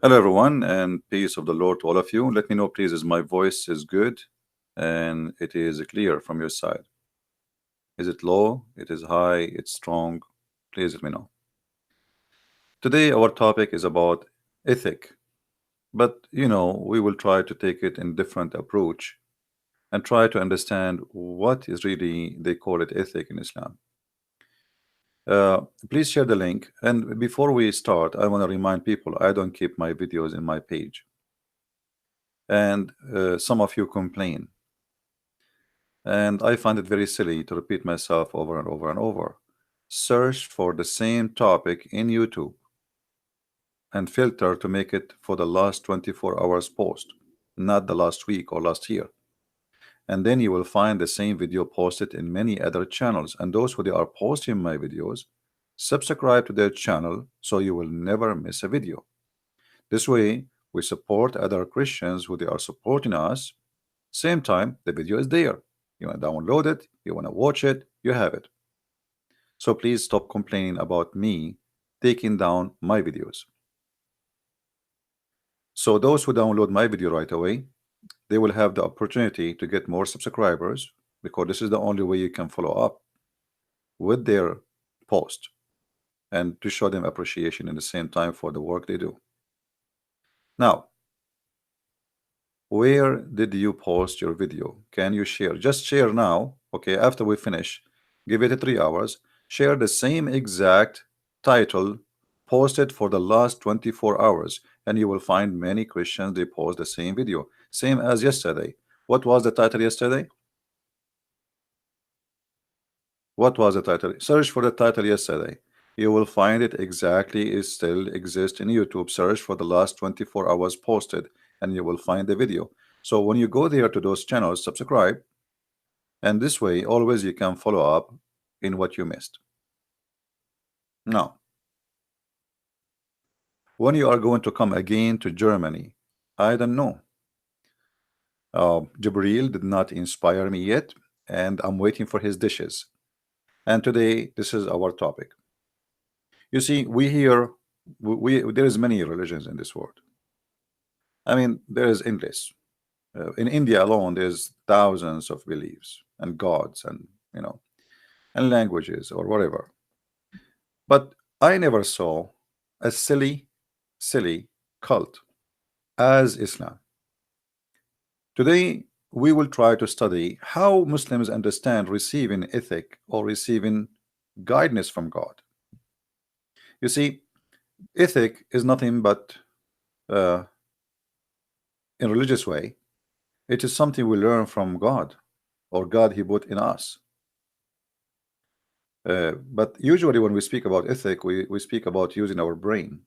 Hello, everyone, and peace of the Lord to all of you. Let me know, please, is my voice is good and it is clear from your side. Is it low? It is high? It's strong? Please let me know. Today, our topic is about ethic, but we will try to take it in different approach and try to understand what is really they call it ethic in Islam. Uh, Please share the link. And before we start, I want to remind people I don't keep my videos in my page, and some of you complain. And I find it very silly to repeat myself over and over and over. Search for the same topic in YouTube and filter to make it for the last 24 hours post, not the last week or last year. And then you will find the same video posted in many other channels. And those who they are posting my videos, subscribe to their channel so you will never miss a video. This way, we support other Christians who they are supporting us. Same time, the video is there. You want to download it, you want to watch it, you have it. So please stop complaining about me taking down my videos. So those who download my video right away, they will have the opportunity to get more subscribers, because this is the only way you can follow up with their post and to show them appreciation in the same time for the work they do. Now, where did you post your video? Can you share? Just share now. Okay, after we finish, give it 3 hours. Share the same exact title posted for the last 24 hours, and you will find many Christians they post the same video, same as yesterday. What was the title yesterday? What was the title? Search for the title yesterday. You will find it exactly. It still exists in YouTube. Search for the last 24 hours posted, and you will find the video. So when you go there to those channels, subscribe, and this way always you can follow up in what you missed. Now, when you are going to come again to Germany, I don't know. Jibril did not inspire me yet, and I'm waiting for his dishes. And today, this is our topic. You see, we here, there is many religions in this world. I mean, there is endless. In India alone, there's thousands of beliefs and gods and and languages or whatever. But I never saw a silly cult as Islam. Today, we will try to study how Muslims understand receiving ethic or receiving guidance from God. You see, ethic is nothing but, in religious way, it is something we learn from God, or God He put in us. But usually when we speak about ethic, we speak about using our brain.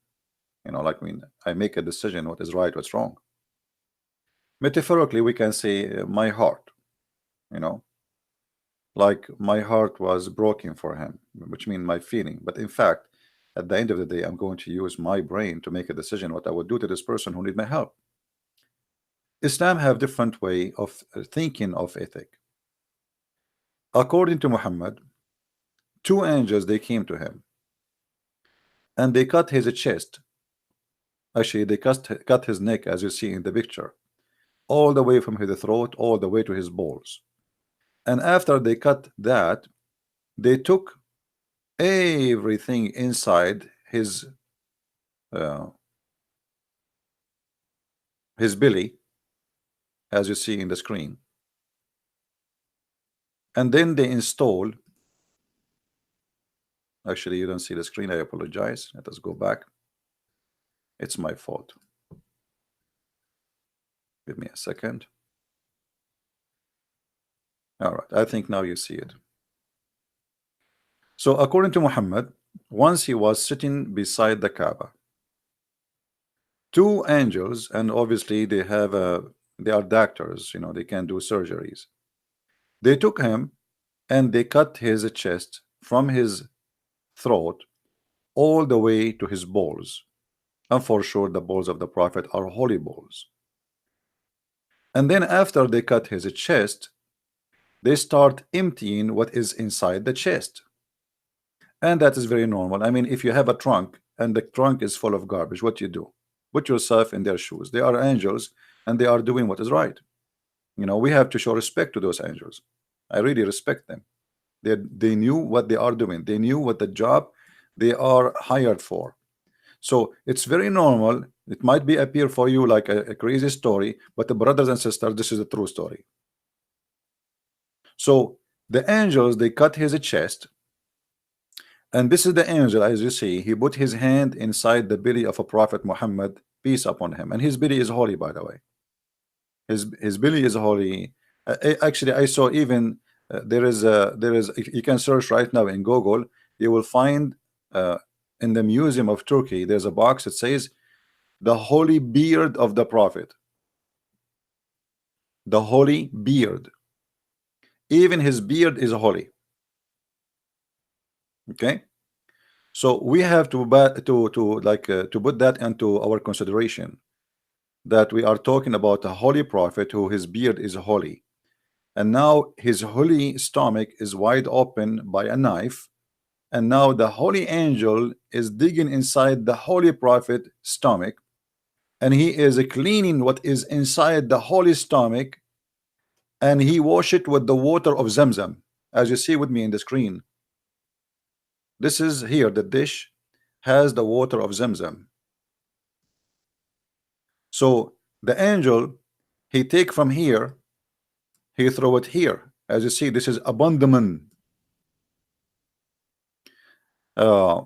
Like when I make a decision, what is right, what's wrong. Metaphorically, we can say my heart, like my heart was broken for him, which means my feeling. But in fact, at the end of the day, I'm going to use my brain to make a decision what I would do to this person who need my help. Islam have different way of thinking of ethic. According to Muhammad, two angels they came to him and they cut his chest. Actually, they cut his neck, as you see in the picture, all the way from his throat all the way to his balls. And after they cut that, they took everything inside his belly, as you see in the screen, and then they install. Actually, you don't see the screen. I apologize. Let us go back. It's my fault. Give me a second. All right, I think now you see it. So according to Muhammad, once he was sitting beside the Kaaba, two angels, and obviously they are doctors, they can do surgeries. They took him and they cut his chest from his throat all the way to his balls. And for sure the balls of the Prophet are holy balls. And then after they cut his chest, they start emptying what is inside the chest. And that is very normal. I mean, if you have a trunk and the trunk is full of garbage, what you do? Put yourself in their shoes. They are angels and they are doing what is right. You know, we have to show respect to those angels. I really respect them. They knew what they are doing. They knew what the job they are hired for. So it's very normal. It might be appear for you like a crazy story, but the brothers and sisters, this is a true story. So the angels, they cut his chest, and this is the angel, as you see, he put his hand inside the belly of a prophet Muhammad, peace upon him, and his belly is holy, by the way. His belly is holy. Actually, I saw even there is if you can search right now in Google, you will find uh, in the Museum of Turkey there's a box that says the holy beard of the prophet. The holy beard, even his beard is holy. Okay, so we have to to put that into our consideration, that we are talking about a holy prophet who his beard is holy, and now his holy stomach is wide open by a knife, and now the holy angel is digging inside the holy prophet stomach, and he is cleaning what is inside the holy stomach, and he wash it with the water of Zamzam, as you see with me in the screen. This is here, the dish has the water of Zamzam. So the angel, he take from here, he throw it here. As you see, this is abandonment. Uh,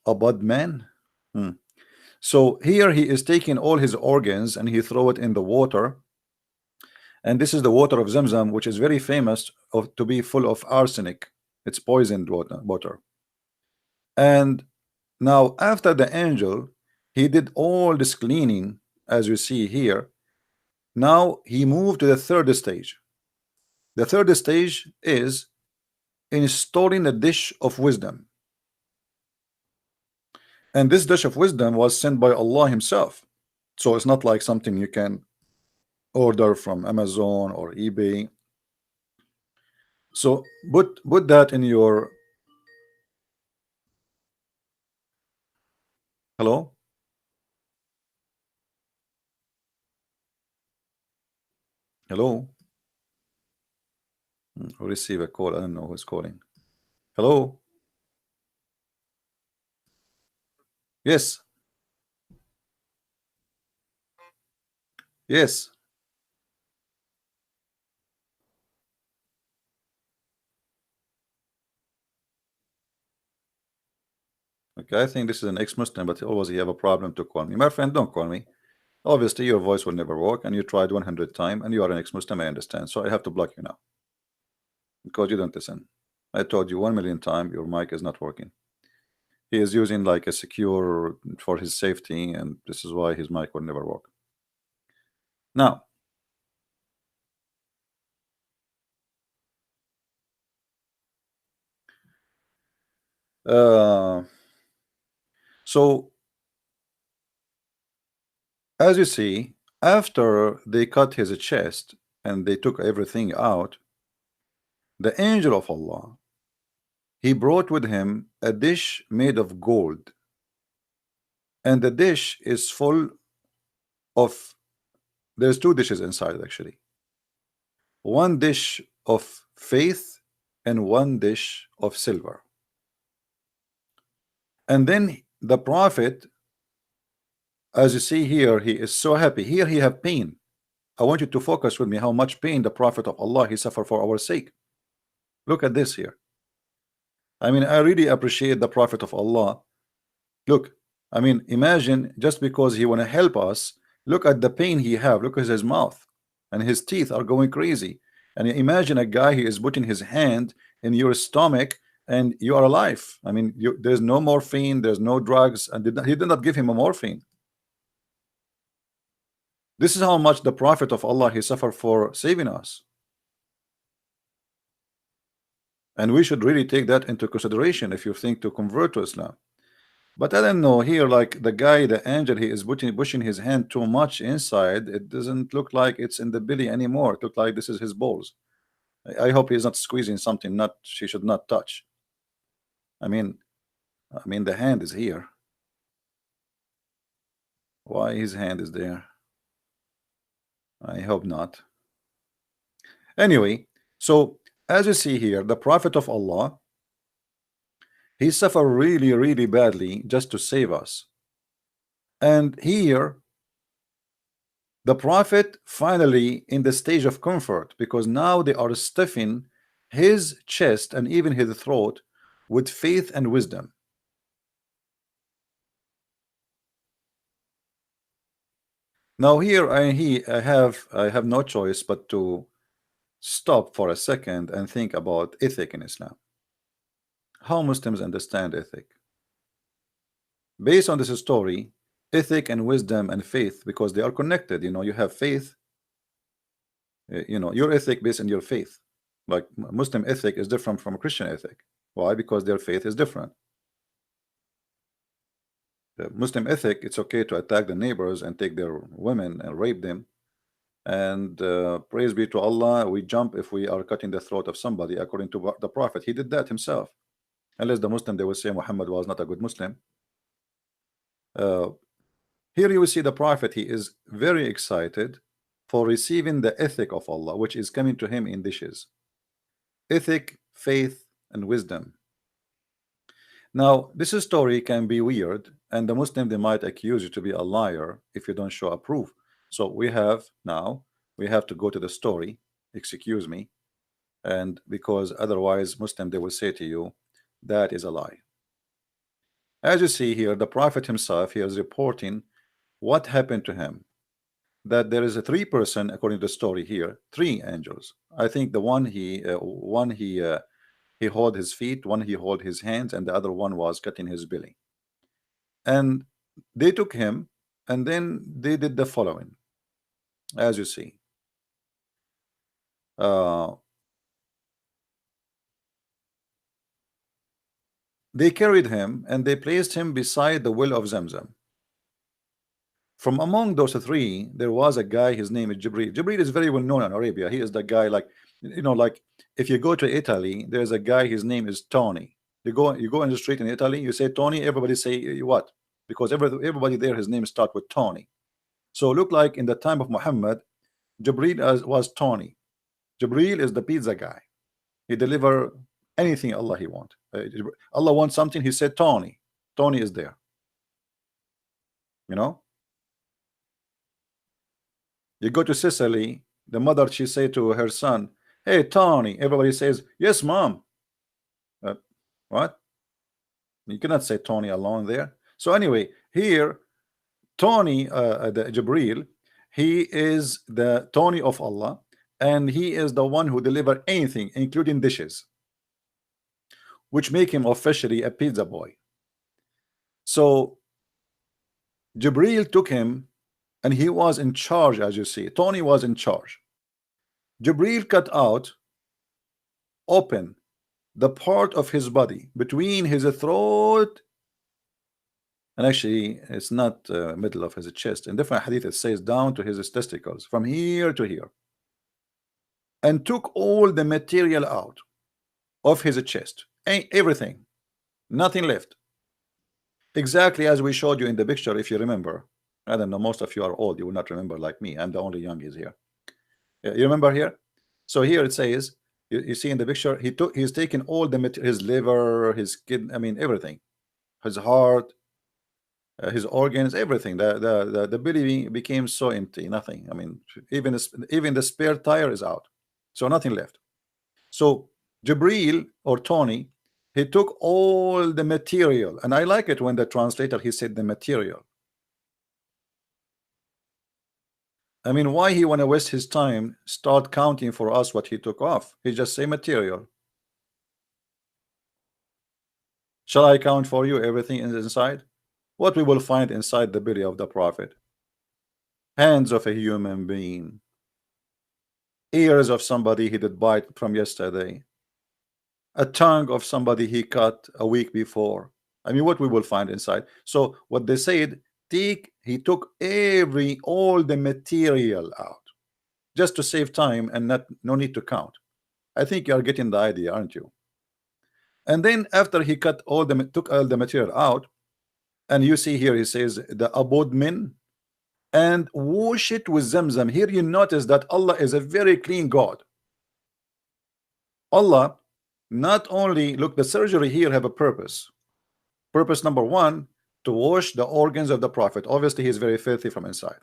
Abadman. Hmm. So here he is taking all his organs and he throw it in the water. And this is the water of Zamzam, which is very famous to be full of arsenic. It's poisoned water. And now after the angel, he did all this cleaning, as you see here. Now he moved to the third stage. The third stage is installing a dish of wisdom. And this dish of wisdom was sent by Allah himself. So it's not like something you can order from Amazon or eBay. So put that in your hello. Hello. Receive a call. I don't know who's calling. Hello. Yes. Yes. Okay, I think this is an ex-Muslim, but always you have a problem to call me. My friend, don't call me. Obviously, your voice will never work, and you tried 100 times, and you are an ex-Muslim, I understand. So I have to block you now because you don't listen. I told you 1 million times your mic is not working. He is using like a secure for his safety, and this is why his mic will never work. Now, uh, so as you see, after they cut his chest and they took everything out, the angel of Allah, he brought with him a dish made of gold, and the dish is full of, there's two dishes inside actually, one dish of faith and one dish of silver. And then the prophet, as you see here, he is so happy. Here he have pain. I want you to focus with me how much pain the prophet of Allah he suffered for our sake. Look at this here. I mean, I really appreciate the prophet of Allah. Look, I mean, imagine just because he want to help us, look at the pain he have. Look at his mouth and his teeth are going crazy. And imagine a guy, he is putting his hand in your stomach and you are alive. I mean, there's no morphine, there's no drugs, and he did not give him a morphine. This is how much the prophet of Allah he suffered for saving us. And we should really take that into consideration if you think to convert to Islam. But I don't know here, like the guy, the angel, he is pushing his hand too much inside. It doesn't look like it's in the belly anymore. It looks like this is his balls. I hope he's not squeezing something not she should not touch. I mean the hand is here. Why his hand is there? I hope not. Anyway, so as you see here, the Prophet of Allah, he suffered really, really badly just to save us. And here, the Prophet finally in the stage of comfort, because now they are stuffing his chest and even his throat with faith and wisdom. Now here I have no choice but to stop for a second and think about ethic in Islam. How Muslims understand ethic. Based on this story, ethic and wisdom and faith, because they are connected. You know, you have faith, you know, your ethic based on your faith. Like Muslim ethic is different from a Christian ethic. Why? Because their faith is different. The Muslim ethic, it's okay to attack the neighbors and take their women and rape them. And praise be to Allah, we jump if we are cutting the throat of somebody, according to the Prophet. He did that himself. Unless the Muslim, they will say Muhammad was not a good Muslim. Here you will see the Prophet, he is very excited for receiving the ethic of Allah, which is coming to him in dishes. Ethic, faith, and wisdom. Now, this story can be weird, and the Muslim, they might accuse you to be a liar if you don't show a proof. So we have to go to the story, excuse me, and because otherwise Muslim, they will say to you that is a lie. As you see here, the Prophet himself, he is reporting what happened to him, that there is a three-person, according to the story here, three angels. I think the one he hold his feet, one he hold his hands, and the other one was cutting his belly. And they took him, and then they did the following, as you see. They carried him and they placed him beside the well of Zamzam. From among those three, there was a guy, his name is Jibril. Jibril is very well known in Arabia. He is the guy, like, you know, like if you go to Italy, there's a guy, his name is Tony. You go in the street in Italy, you say Tony, everybody say what? Because everybody there, his name start with Tony. So look like in the time of Muhammad, Jibril was Tony. Jibril is the pizza guy. He deliver anything Allah he want. Allah wants something, he said Tony. Tony is there. You know? You go to Sicily, the mother, she say to her son, hey Tony, everybody says yes mom. What? You cannot say Tony alone there. So anyway, here Tony, the Jibril, he is the Tony of Allah, and he is the one who deliver anything, including dishes, which make him officially a pizza boy. So Jibril took him, and he was in charge. As you see, Tony was in charge. Jibril cut out, open the part of his body between his throat, and actually it's not middle of his chest. In different hadith it says down to his testicles, from here to here, and took all the material out of his chest, everything, nothing left, exactly as we showed you in the picture. If you remember, I don't know, most of you are old, you will not remember like me. I'm the only young is here. You remember here? So here it says, you see in the picture, he's taken all the his liver, his kidney, I mean everything, his heart, his organs, everything. The belly became so empty, nothing. I mean, even the spare tire is out, so nothing left. So Jibril, or Tony, he took all the material, and I like it when the translator, he said the material. I mean, why he want to waste his time start counting for us what he took off? He just say material. Shall I count for you everything inside? What we will find inside the belly of the Prophet? Hands of a human being, ears of somebody he did bite from yesterday, a tongue of somebody he cut a week before. I mean, what we will find inside. So what they said, he took all the material out, just to save time and no need to count. I think you are getting the idea, aren't you? And then after he took all the material out, and you see here he says the abodmin, and wash it with Zamzam. Here you notice that Allah is a very clean God. Allah not only, look, the surgery here have a purpose. Purpose number one, to wash the organs of the Prophet. Obviously, he is very filthy from inside.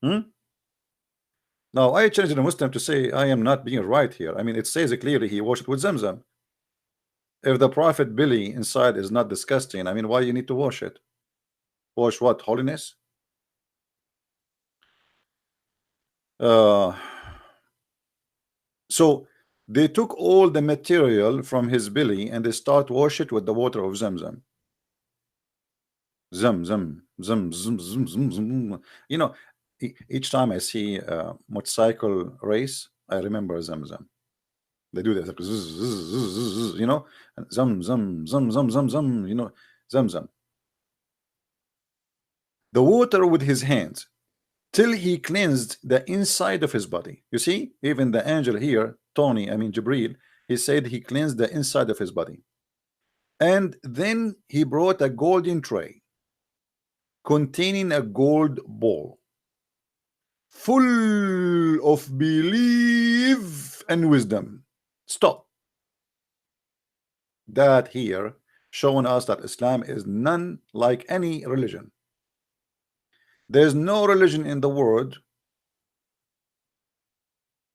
Now, I challenge the Muslim to say I am not being right here. I mean, it says it clearly he washed it with Zamzam. If the Prophet belly inside is not disgusting, I mean, why you need to wash it? Wash what? Holiness? So they took all the material from his belly and they start wash it with the water of Zamzam. Zam, zam, zam, zam, zam, zam, zam. You know, each time I see a motorcycle race, I remember Zamzam. They do that, like, zzz, zzz, zzz, zzz, you know, and zam, zam, zam, zam, zam, zam, you know, Zamzam. The water with his hands till he cleansed the inside of his body. You see, even the angel here, Tony, I mean Jibril, he said he cleansed the inside of his body. And then he brought a golden tray containing a gold bowl full of belief and wisdom. Stop. That here showing us that Islam is none like any religion. There's no religion in the world.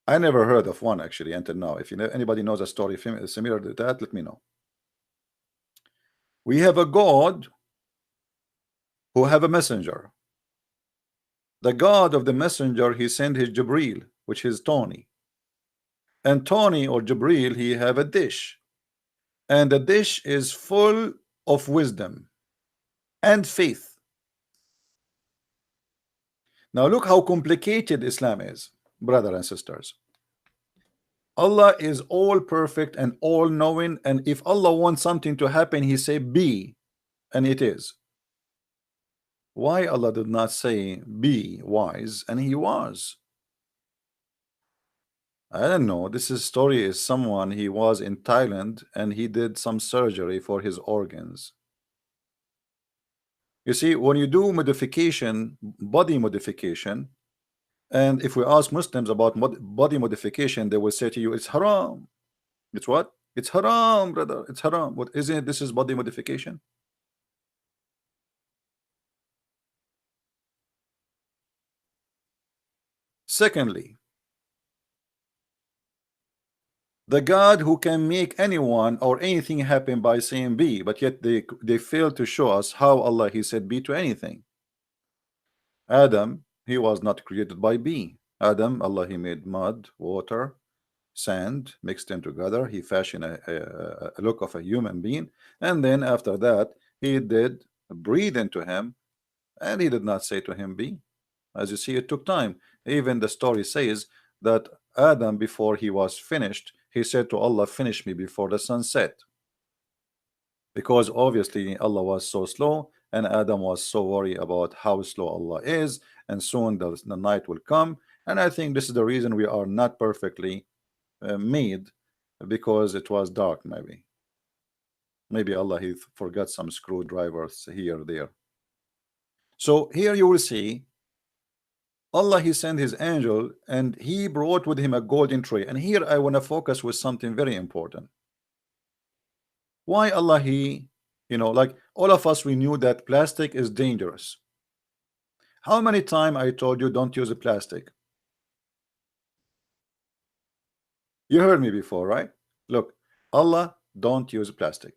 I never heard of one actually until now. If you know, anybody knows a story similar to that, let me know. We have a God who have a messenger. The God of the messenger, he sent his Jibril, which is Tony. And Tony or Jibril, he have a dish. And the dish is full of wisdom and faith. Now look how complicated Islam is, brothers and sisters. Allah is all perfect and all knowing, and if Allah wants something to happen, he say be, and it is. Why Allah did not say be wise, and he was? I don't know. This story is someone, he was in Thailand and he did some surgery for his organs. You see, when you do modification, body modification, and if we ask Muslims about body modification, they will say to you, it's haram. It's what? It's haram, brother. It's haram. What isn't it? This is body modification. Secondly, the God who can make anyone or anything happen by saying be, but yet they fail to show us how Allah he said be to anything. Adam, he was not created by be. Adam, Allah he made mud, water, sand, mixed them together. He fashioned a look of a human being, and then after that he did breathe into him, and he did not say to him be. As you see, it took time. Even the story says that Adam, before he was finished, he said to Allah, finish me before the sun set, because obviously Allah was so slow and Adam was so worried about how slow Allah is, and soon the night will come. And I think this is the reason we are not perfectly made, because it was dark. Maybe Allah he forgot some screwdrivers here there. So here you will see Allah he sent his angel and he brought with him a golden tray. And here I want to focus with something very important. Why Allah he, you know, like all of us, we knew that plastic is dangerous. How many times I told you don't use a plastic? You heard me before, right? Look, Allah don't use plastic.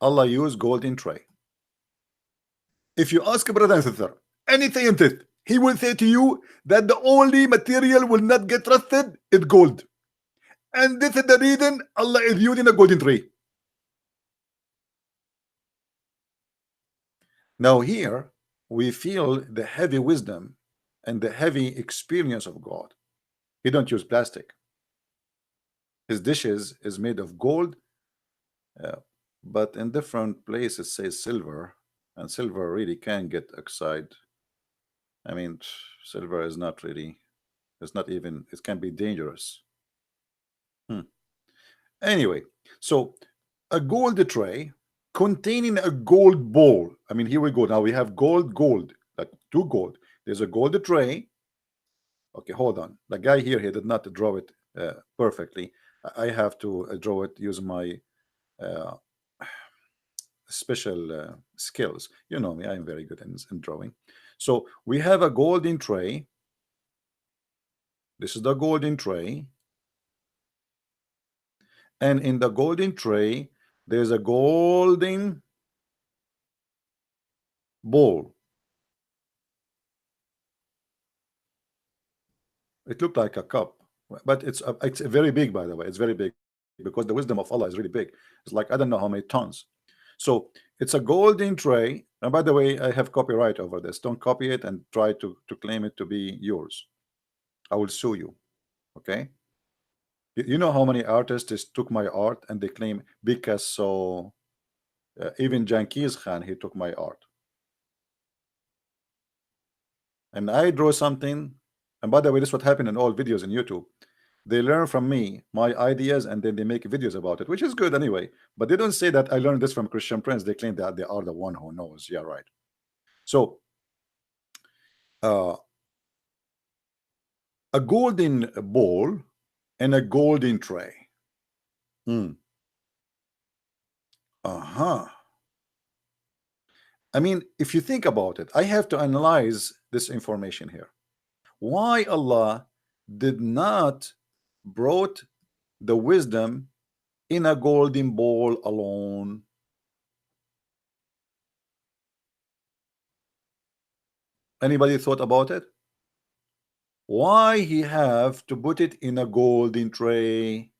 Allah use golden tray. If you ask a brother and sister anything in it, he will say to you that the only material will not get rusted is gold, and this is the reason Allah is using a golden tray. Now here we feel the heavy wisdom and the heavy experience of God. He don't use plastic. His dishes is made of gold, but in different places says silver, and silver really can get oxide. I mean, silver is not really, it's not even, it can be dangerous. Anyway, so a gold tray containing a gold bowl. I mean, here we go. Now we have gold, like two gold. There's a gold tray. Okay, hold on. The guy here, he did not draw it perfectly. I have to draw it using my uh, special skills. You know me, I'm very good in drawing. So we have a golden tray. This is the golden tray. And in the golden tray, there's a golden bowl. It looked like a cup, but it's very big, by the way. It's very big because the wisdom of Allah is really big. It's like I don't know how many tons. So it's a golden tray. And by the way, I have copyright over this. Don't copy it and try to claim it to be yours. I will sue you. Okay. You know how many artists took my art and they claim Picasso, even Genghis Khan, he took my art. And I draw something. And by the way, this is what happened in all videos in YouTube. They learn from me my ideas and then they make videos about it, which is good anyway. But they don't say that I learned this from Christian Prince. They claim that they are the one who knows. Yeah, right. So uh, a golden bowl and a golden tray. Hmm. Uh-huh. I mean, if you think about it, I have to analyze this information here. Why Allah did not brought the wisdom in a golden bowl alone? Anybody thought about it? Why he have to put it in a golden tray?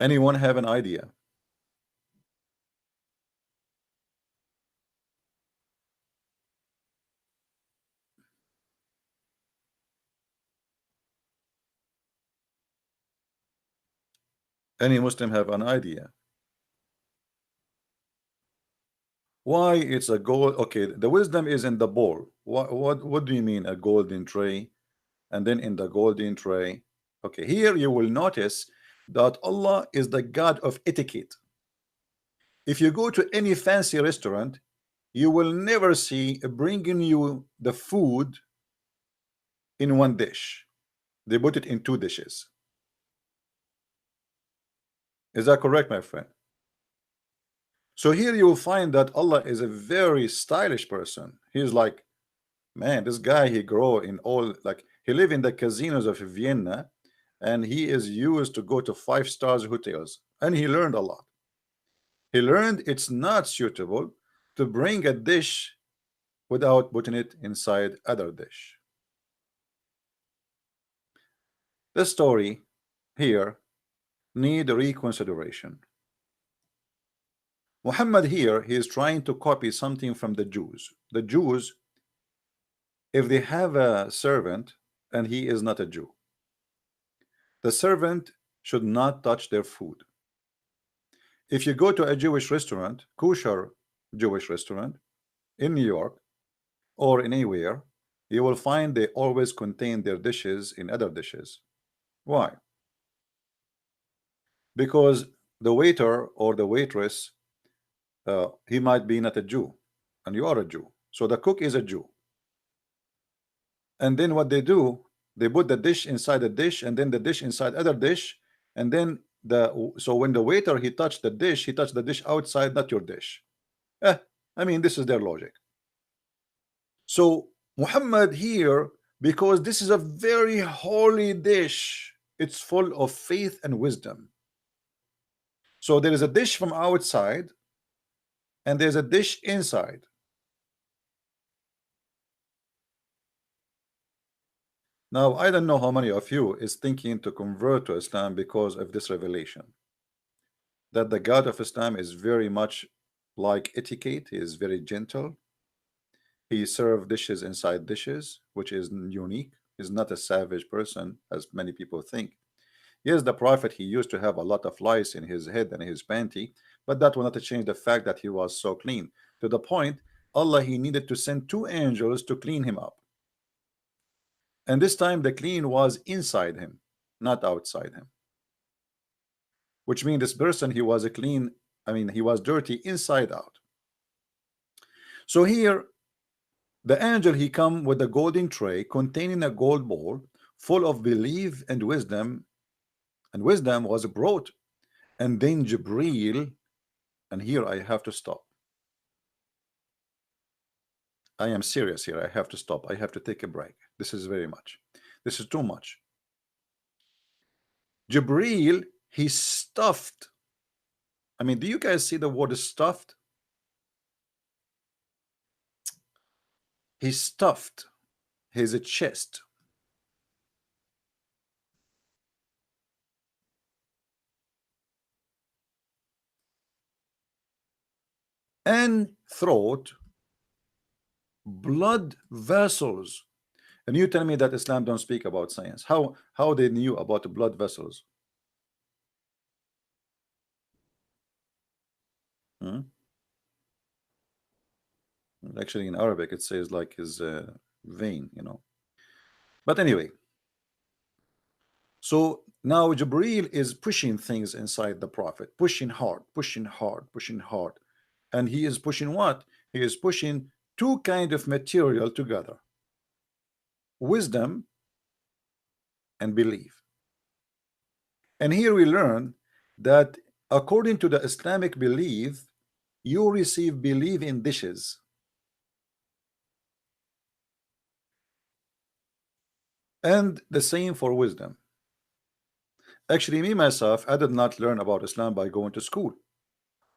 Anyone have an idea? Any Muslim have an idea? Why it's a gold? Okay, the wisdom is in the bowl. What do you mean a golden tray? And then in the golden tray. Okay, here you will notice that Allah is the God of etiquette. If you go to any fancy restaurant, you will never see bringing you the food in one dish. They put it in two dishes. Is that correct, my friend? So here you will find that Allah is a very stylish person. He's like, man, this guy, he grow in all, like he live in the casinos of Vienna, and he is used to go to 5 stars hotels, and he learned a lot. He learned it's not suitable to bring a dish without putting it inside other dish. The story here need reconsideration. Muhammad here, he is trying to copy something from the Jews. The Jews, if they have a servant and he is not a Jew, the servant should not touch their food. If you go to a Jewish restaurant, kosher Jewish restaurant in New York or in anywhere, you will find they always contain their dishes in other dishes. Why? Because the waiter or the waitress, he might be not a Jew, and you are a Jew. So the cook is a Jew. And then what they do, they put the dish inside the dish, and then the dish inside other dish, and then so when the waiter he touched the dish, he touched the dish outside, not your dish. I mean, this is their logic. So Muhammad here, because this is a very holy dish, it's full of faith and wisdom. So there is a dish from outside and there's a dish inside. Now I don't know how many of you is thinking to convert to Islam because of this revelation, that the God of Islam is very much like etiquette. He is very gentle. He served dishes inside dishes, which is unique. He's not a savage person as many people think. Yes, the prophet, he used to have a lot of lice in his head and his panty, but that will not change the fact that he was so clean, to the point Allah, he needed to send 2 angels to clean him up. And this time the clean was inside him. not outside him. Which means this person, he was a clean, I mean, he was dirty inside out. So here, the angel, he come with a golden tray containing a gold bowl full of belief and wisdom was brought. And then Jibreel, and here I have to stop. I am serious here. I have to stop. I have to take a break. This is very much. This is too much. Jibreel, he stuffed. I mean, do you guys see the word stuffed? He stuffed his chest and throat blood vessels. And you tell me that Islam don't speak about science. How they knew about the blood vessels? Hmm? Actually, in Arabic, it says like his vein, you know. But anyway, so now Jibreel is pushing things inside the Prophet, pushing hard, pushing hard, pushing hard. And he is pushing what? He is pushing two kind of material together: wisdom and belief. And here we learn that according to the Islamic belief, you receive belief in dishes. And the same for wisdom. Actually, me myself, I did not learn about Islam by going to school.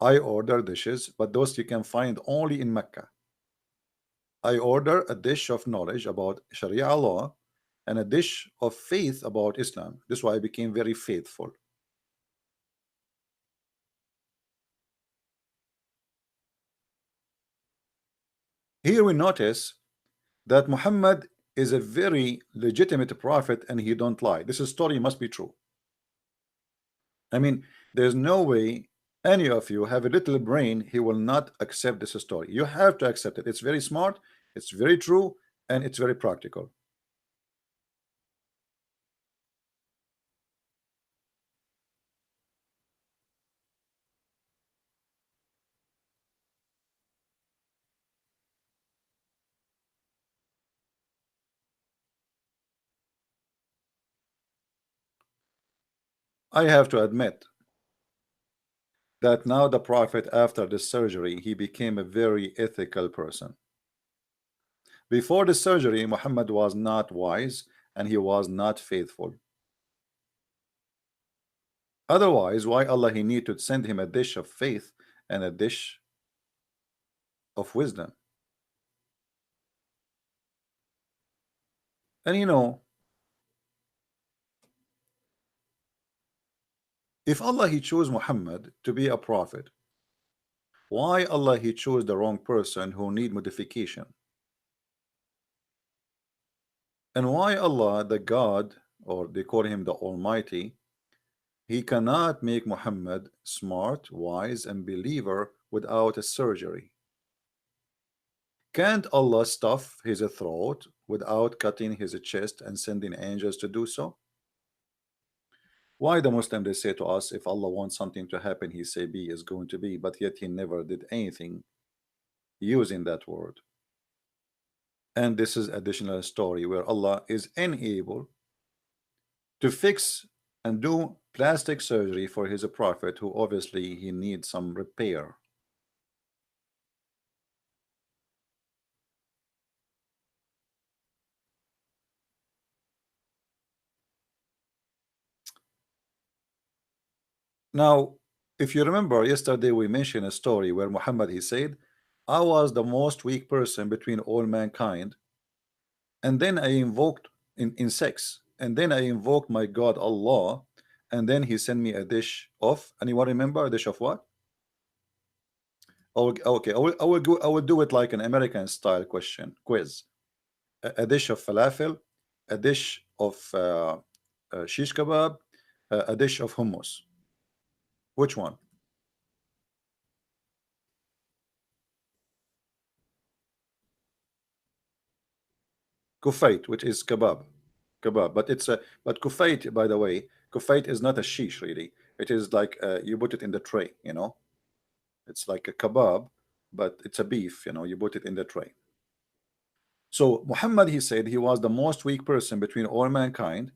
I order dishes, but those you can find only in Mecca. I order a dish of knowledge about Sharia law and a dish of faith about Islam. This is why I became very faithful. Here we notice that Muhammad is a very legitimate prophet and he don't lie. This story must be true. I mean, there's no way any of you have a little brain, he will not accept this story. You have to accept it. It's very smart, it's very true, and it's very practical. I have to admit that now the prophet, after the surgery, he became a very ethical person. Before the surgery, Muhammad was not wise and he was not faithful. Otherwise, why Allah he need to send him a dish of faith and a dish of wisdom? And you know, if Allah he chose Muhammad to be a prophet, why Allah he chose the wrong person who need modification? And why Allah, the God, or they call him the Almighty, he cannot make Muhammad smart, wise, and believer without a surgery? Can't Allah stuff his throat without cutting his chest and sending angels to do so? Why the Muslim they say to us, if Allah wants something to happen, he say be is going to be, but yet he never did anything using that word. And this is additional story where Allah is unable to fix and do plastic surgery for his prophet, who obviously he needs some repair. Now, if you remember, yesterday we mentioned a story where Muhammad he said, I was the most weak person between all mankind, and then I invoked in sex, and then I invoked my God Allah, and then he sent me a dish of, anyone remember a dish of what? Oh, okay, I will do it like an American style question quiz. A dish of falafel, a dish of shish kebab, a dish of hummus. Which one? Kufait, which is kebab. kebab, but it's a but kufait, by the way, kufait is not a shish really. It is like you put it in the tray, you know. It's like a kebab, but it's a beef, you know. You put it in the tray. So Muhammad, he said he was the most weak person between all mankind,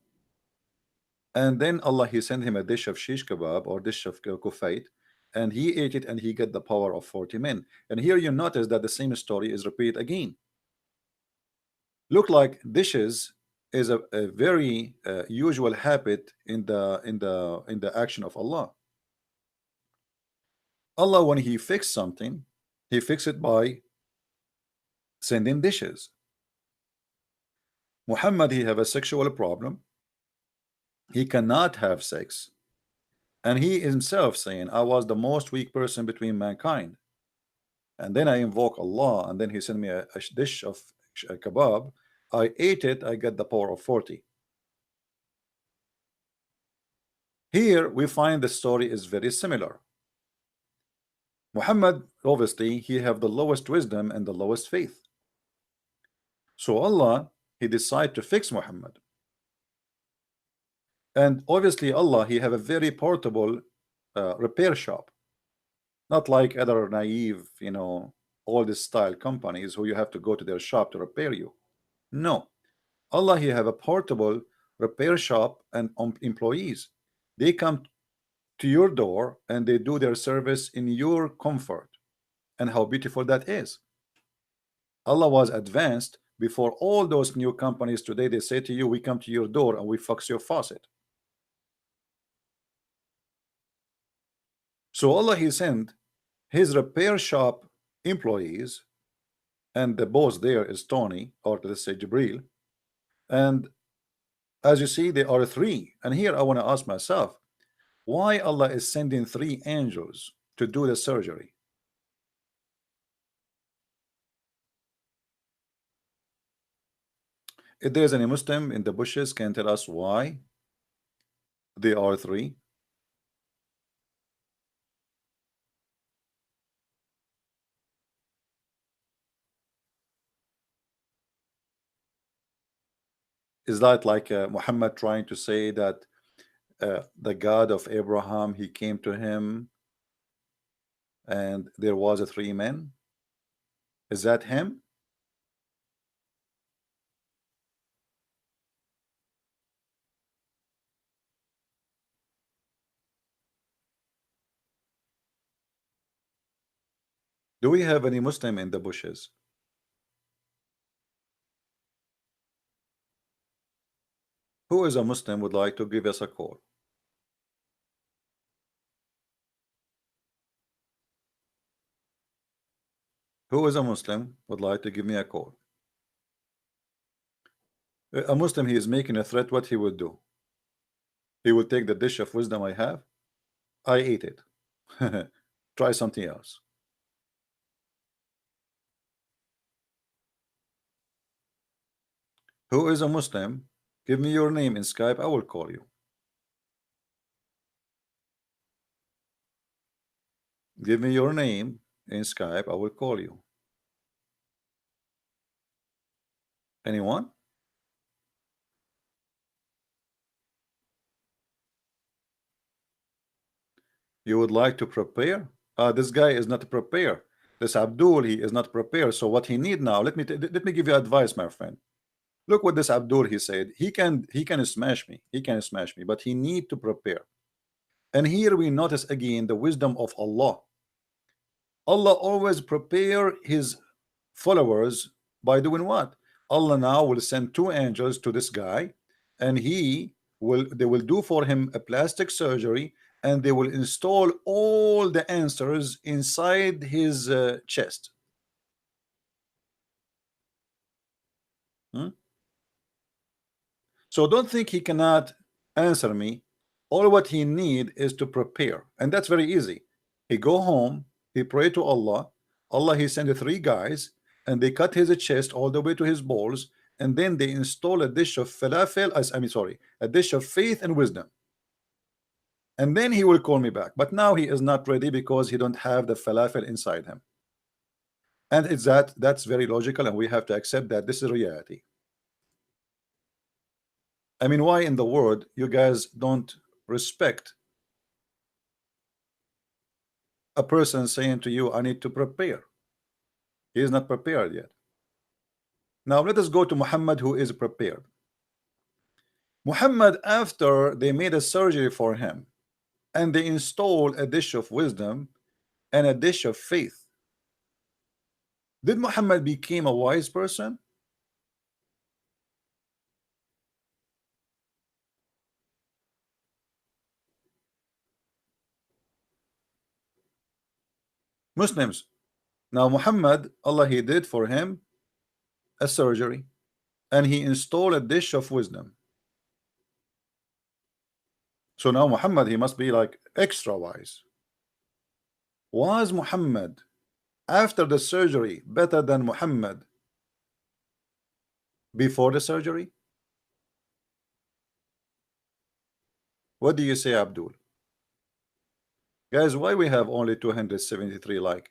and then Allah, he sent him a dish of shish kebab or dish of kufait, and he ate it and he got the power of 40 men. And here you notice that the same story is repeated again. Look like dishes is a very usual habit in the action of Allah. Allah, when he fixed something, he fixed it by sending dishes. Muhammad, he have a sexual problem. He cannot have sex, and he himself saying, I was the most weak person between mankind. And then I invoke Allah, and then he sent me a dish of kebab. I ate it, I get the power of 40. Here we find the story is very similar. Muhammad, obviously, he have the lowest wisdom and the lowest faith. So Allah, he decide to fix Muhammad. And obviously Allah, he have a very portable repair shop. Not like other naive, you know, old style companies who you have to go to their shop to repair you. No. Allah, he have a portable repair shop and employees. They come to your door and they do their service in your comfort. And how beautiful that is. Allah was advanced before all those new companies today. They say to you, we come to your door and we fix your faucet. So Allah, he sent his repair shop employees, and the boss there is Tony, or let's say Jibril. And as you see, there are three. And here I want to ask myself, why Allah is sending three angels to do the surgery? If there's any Muslim in the bushes, can tell us why there are three? Is that like Muhammad trying to say that the God of Abraham, he came to him and there was a three men? Is that him? Do we have any Muslim in the bushes? Who is a Muslim would like to give us a call? Who is a Muslim would like to give me a call? A Muslim, he is making a threat. What he would do? He will take the dish of wisdom I have. I ate it. Try something else. Who is a Muslim? Give me your name in Skype. I will call you. Give me your name in Skype. I will call you. Anyone? You would like to prepare? This guy is not prepared. This Abdul, he is not prepared. So what he need now? Let me give you advice, my friend. Look what this Abdul, he said. He can smash me. He can smash me, but he need to prepare. And here we notice again the wisdom of Allah. Allah always prepare his followers by doing what? Allah now will send two angels to this guy, and they will do for him a plastic surgery, and they will install all the answers inside his chest. Hmm? So don't think he cannot answer me. All what he need is to prepare, and that's very easy. He go home, he pray to Allah. Allah, he send the three guys, and they cut his chest all the way to his balls, and then they install a dish of falafel, sorry, a dish of faith and wisdom. And then he will call me back. But now he is not ready because he don't have the falafel inside him. And it's that's very logical, and we have to accept that this is reality. I mean, why in the world you guys don't respect a person saying to you, I need to prepare? He is not prepared yet. Now let us go to Muhammad, who is prepared. Muhammad, after they made a surgery for him and they installed a dish of wisdom and a dish of faith, did Muhammad become a wise person? Muslims, now Muhammad, Allah, he did for him a surgery and he installed a dish of wisdom. So now Muhammad, he must be like extra wise. Was Muhammad after the surgery better than Muhammad before the surgery? What do you say, Abdul? Guys, why we have only 273 like?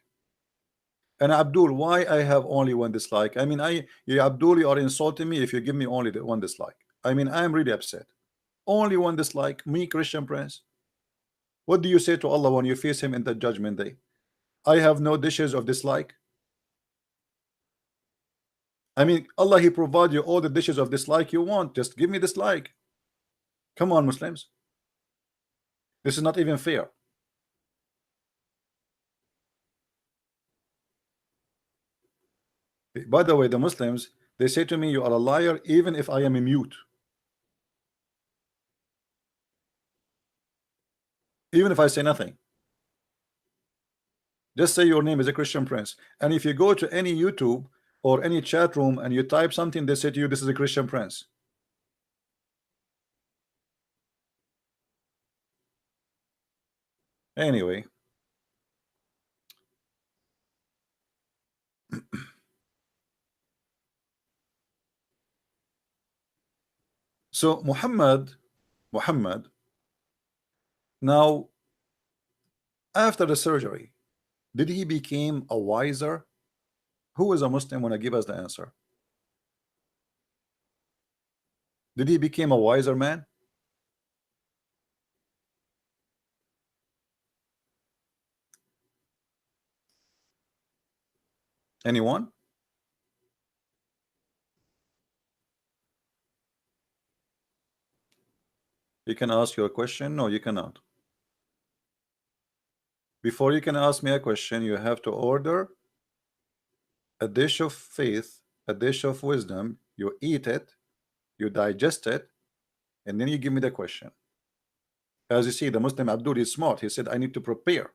And Abdul, why I have only one dislike? I mean, Abdul, you are insulting me if you give me only the one dislike. I mean, I am really upset. Only one dislike, me, Christian Prince. What do you say to Allah when you face him in the judgment day? I have no dishes of dislike. I mean, Allah, he provide you all the dishes of dislike you want. Just give me dislike. Come on, Muslims. This is not even fair. By the way, the Muslims, they say to me, you are a liar even if I am a mute. Even if I say nothing. Just say your name is a Christian Prince. And if you go to any YouTube or any chat room and you type something, they say to you, this is a Christian Prince. Anyway. So Muhammad, now after the surgery, did he become a wiser? Who is a Muslim want to give us the answer? Did he become a wiser man? Anyone? You can ask your question. No, you cannot. Before you can ask me a question, you have to order a dish of faith, a dish of wisdom. You eat it, you digest it, and then you give me the question. As you see, the Muslim Abdul is smart. He said, I need to prepare.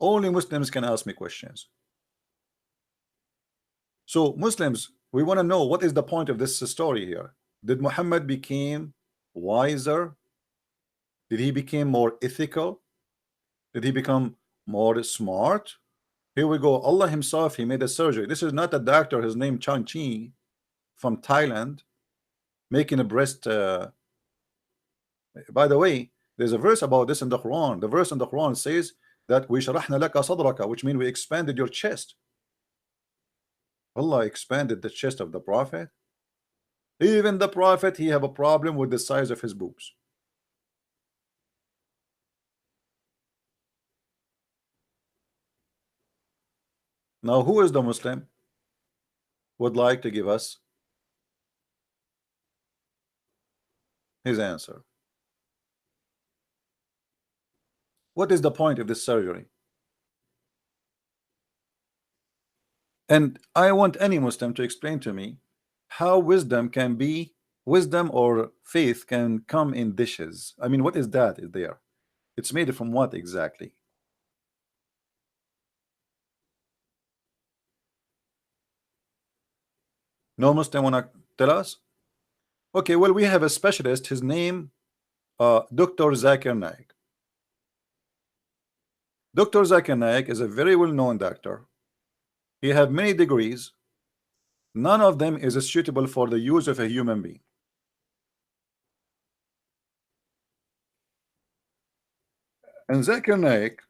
Only Muslims can ask me questions. So Muslims, we want to know what is the point of this story here. Did Muhammad become wiser? Did he become more ethical? Did he become more smart? Here we go. Allah himself, he made a surgery. This is not a doctor, his name Chan Chi from Thailand, making a breast. By the way, there's a verse about this in the Quran. The verse in the Quran says that we sharahna laka sadraka, which means we expanded your chest. Allah expanded the chest of the Prophet. Even the Prophet, he have a problem with the size of his boobs. Now, who is the Muslim would like to give us his answer? What is the point of this surgery? And I want any Muslim to explain to me how wisdom can be, wisdom or faith can come in dishes. I mean, what is that is there? It's made from what exactly? No Muslim wanna tell us? Okay, well, we have a specialist. His name, Dr. Zakir Naik. Dr. Zakir Naik is a very well-known doctor. He have many degrees. None of them is suitable for the use of a human being. And Zakir Naik,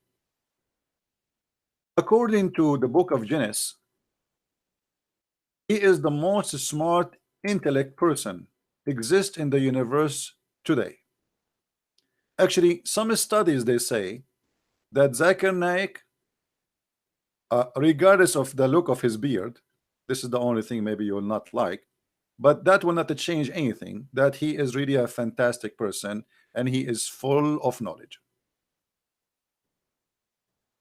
according to the book of Genesis, he is the most smart intellect person exists in the universe today. Actually, some studies they say that Zakir Naik, regardless of the look of his beard, this is the only thing maybe you will not like, but that will not change anything, that he is really a fantastic person and he is full of knowledge.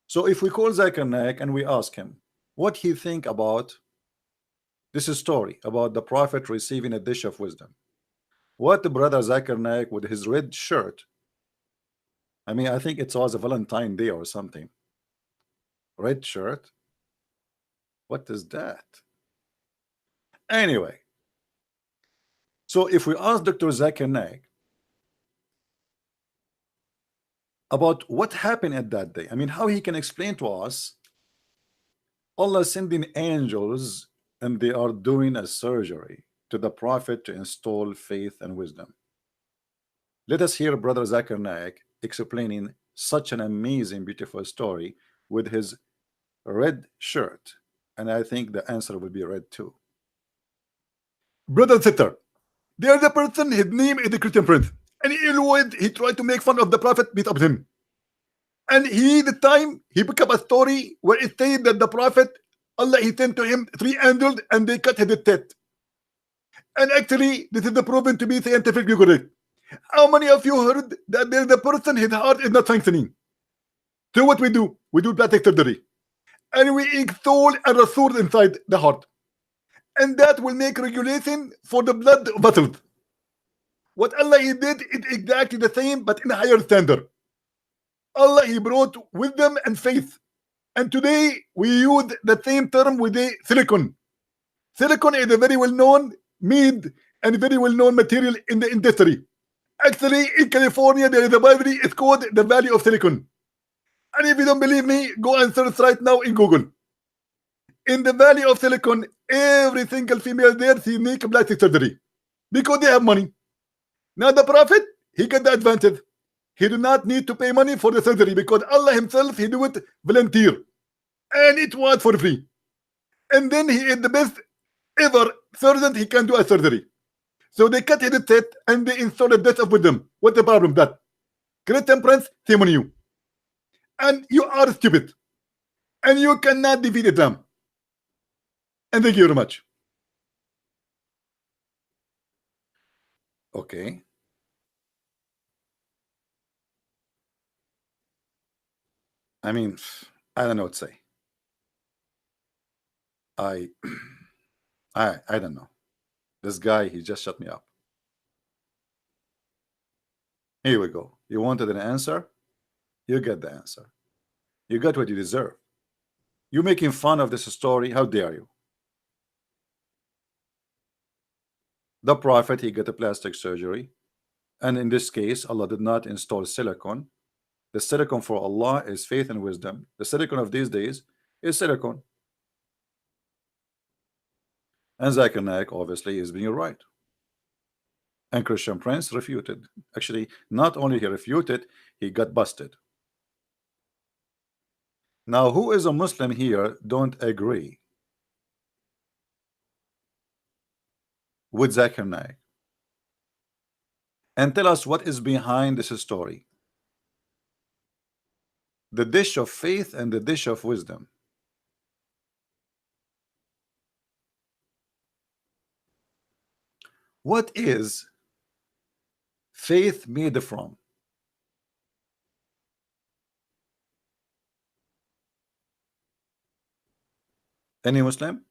So if we call Zakir Naik and we ask him what he think about this story about the prophet receiving a dish of wisdom, what the brother Zakir Naik with his red shirt, I mean, I think it was a Valentine Day or something, red shirt, what is that? Anyway, so if we ask Dr. Zakir Naik about what happened at that day, I mean, how he can explain to us Allah sending angels and they are doing a surgery to the prophet to install faith and wisdom. Let us hear brother Zakir Naik explaining such an amazing beautiful story with his red shirt, and I think the answer will be red too. Brother and sister, there's a person, his name is the Christian Prince, and he tried to make fun of the prophet, beat up him. And the time he picked up a story where it said that the prophet, Allah, he sent to him 3 angels and they cut his head. And actually, this is the proven to be scientifically correct. How many of you heard that there's a person, his heart is not functioning? So what we do? We do plastic surgery. And we install a resource inside the heart. And that will make regulation for the blood vessels. What Allah he did is exactly the same, but in a higher standard. Allah he brought wisdom and faith. And today we use the same term with the silicon. Silicon is a very well-known made and very well-known material in the industry. Actually, in California, there is a library, it's called the Valley of Silicon. And if you don't believe me, go and search right now in Google. In the Valley of Silicon, every single female there, she make plastic surgery because they have money. Now the prophet, he got the advantage. He do not need to pay money for the surgery because Allah himself, he do it volunteer. And it was for free. And then he is the best ever surgeon, he can do a surgery. So they cut his head and they installed a death with them. What's the problem? That Christian Prince, shame on you. And you are stupid. And you cannot defeat Islam. And thank you very much. Okay. I mean, I don't know what to say. I don't know. This guy, he just shut me up. Here we go. You wanted an answer? You get the answer. You got what you deserve. You making fun of this story? How dare you? The prophet, he got a plastic surgery, and in this case, Allah did not install silicon. The silicon for Allah is faith and wisdom. The silicon of these days is silicon. And Zakir Naik obviously is being right. And Christian Prince refuted. Actually, not only he refuted, he got busted. Now, who is a Muslim here don't agree with Zakir Naik? And tell us what is behind this story. The dish of faith and the dish of wisdom. What is faith made from? Any Muslim?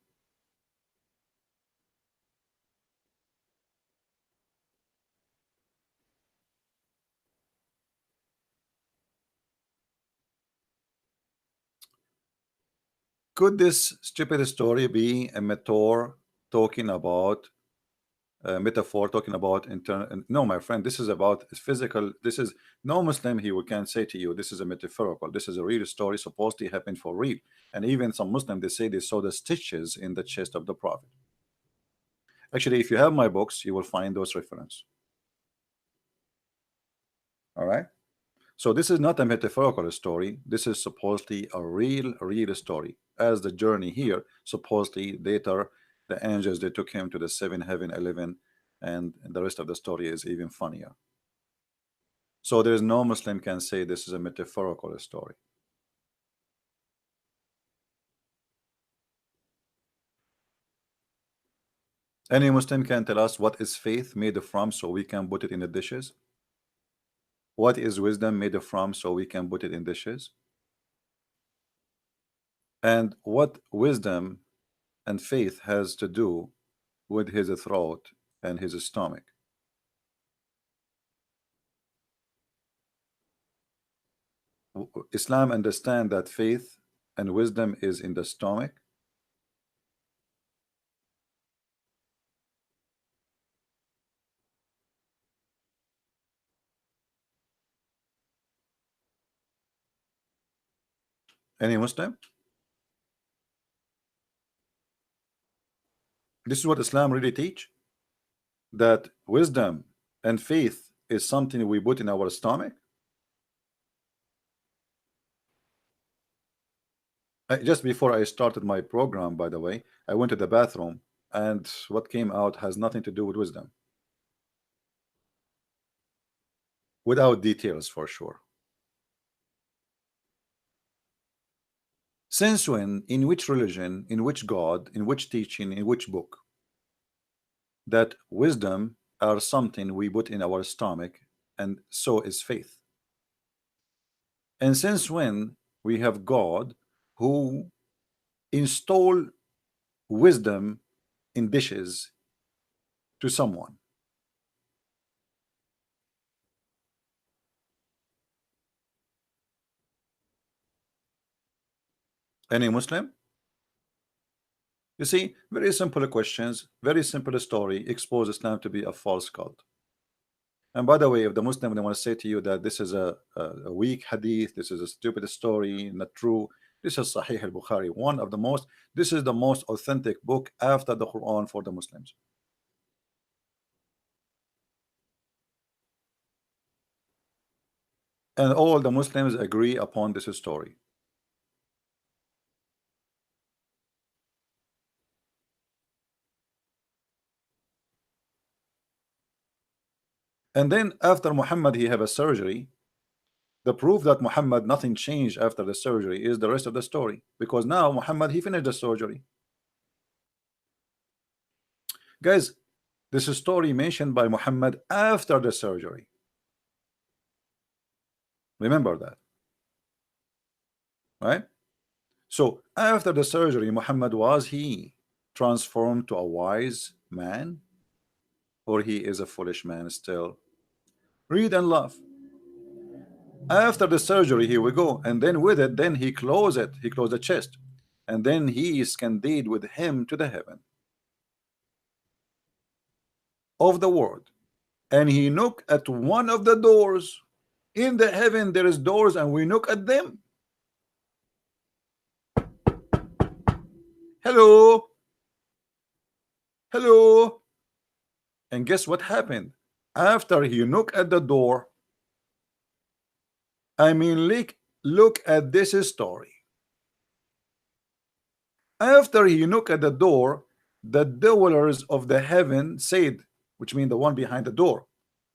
Could this stupid story be a metaphor talking about internal? No, my friend, this is about physical. This is no Muslim he can say to you this is a metaphorical. This is a real story supposed to happen for real. And even some Muslim, they say they saw the stitches in the chest of the prophet. Actually, if you have my books, you will find those reference. All right. So this is not a metaphorical story. This is supposedly a real story, as the journey here supposedly later The angels, they took him to the 7 heaven 11, and the rest of the story is even funnier. So there is no Muslim can say this is a metaphorical story. Any Muslim can tell us what is faith made from so we can put it in the dishes? What is wisdom made from so we can put it in dishes? And what wisdom and faith has to do with his throat and his stomach? Islam understand that faith and wisdom is in the stomach. Any Muslim? This is what Islam really teach, that wisdom and faith is something we put in our stomach. Just before I started my program, by the way, I went to the bathroom, and what came out has nothing to do with wisdom, without details for sure. Since when, in which religion, in which God, in which teaching, in which book, that wisdom are something we put in our stomach, and so is faith? And since when we have God who install wisdom in dishes to someone? Any Muslim? You see, very simple questions, very simple story, expose Islam to be a false cult. And by the way, if the Muslim, they want to say to you that this is a weak hadith, this is a stupid story, not true, this is Sahih al-Bukhari, one of the most, this is the most authentic book after the Quran for the Muslims. And all the Muslims agree upon this story. And then after Muhammad he have a surgery, the proof that Muhammad nothing changed after the surgery is the rest of the story, because now Muhammad he finished the surgery. Guys, this is a story mentioned by Muhammad after the surgery. Remember that, right? So after the surgery, Muhammad, was he transformed to a wise man, or he is a foolish man still? Read and laugh. After the surgery, here we go, and then with it, then he closed it, he closed the chest, and then he is conveyed with him to the heaven of the world, and he knocked at one of the doors. In the heaven there is doors, and we knock at them. Hello, hello. And guess what happened after he knocked at the door? I mean, look at this story. After he knocked at the door, the dwellers of the heaven said, which means the one behind the door,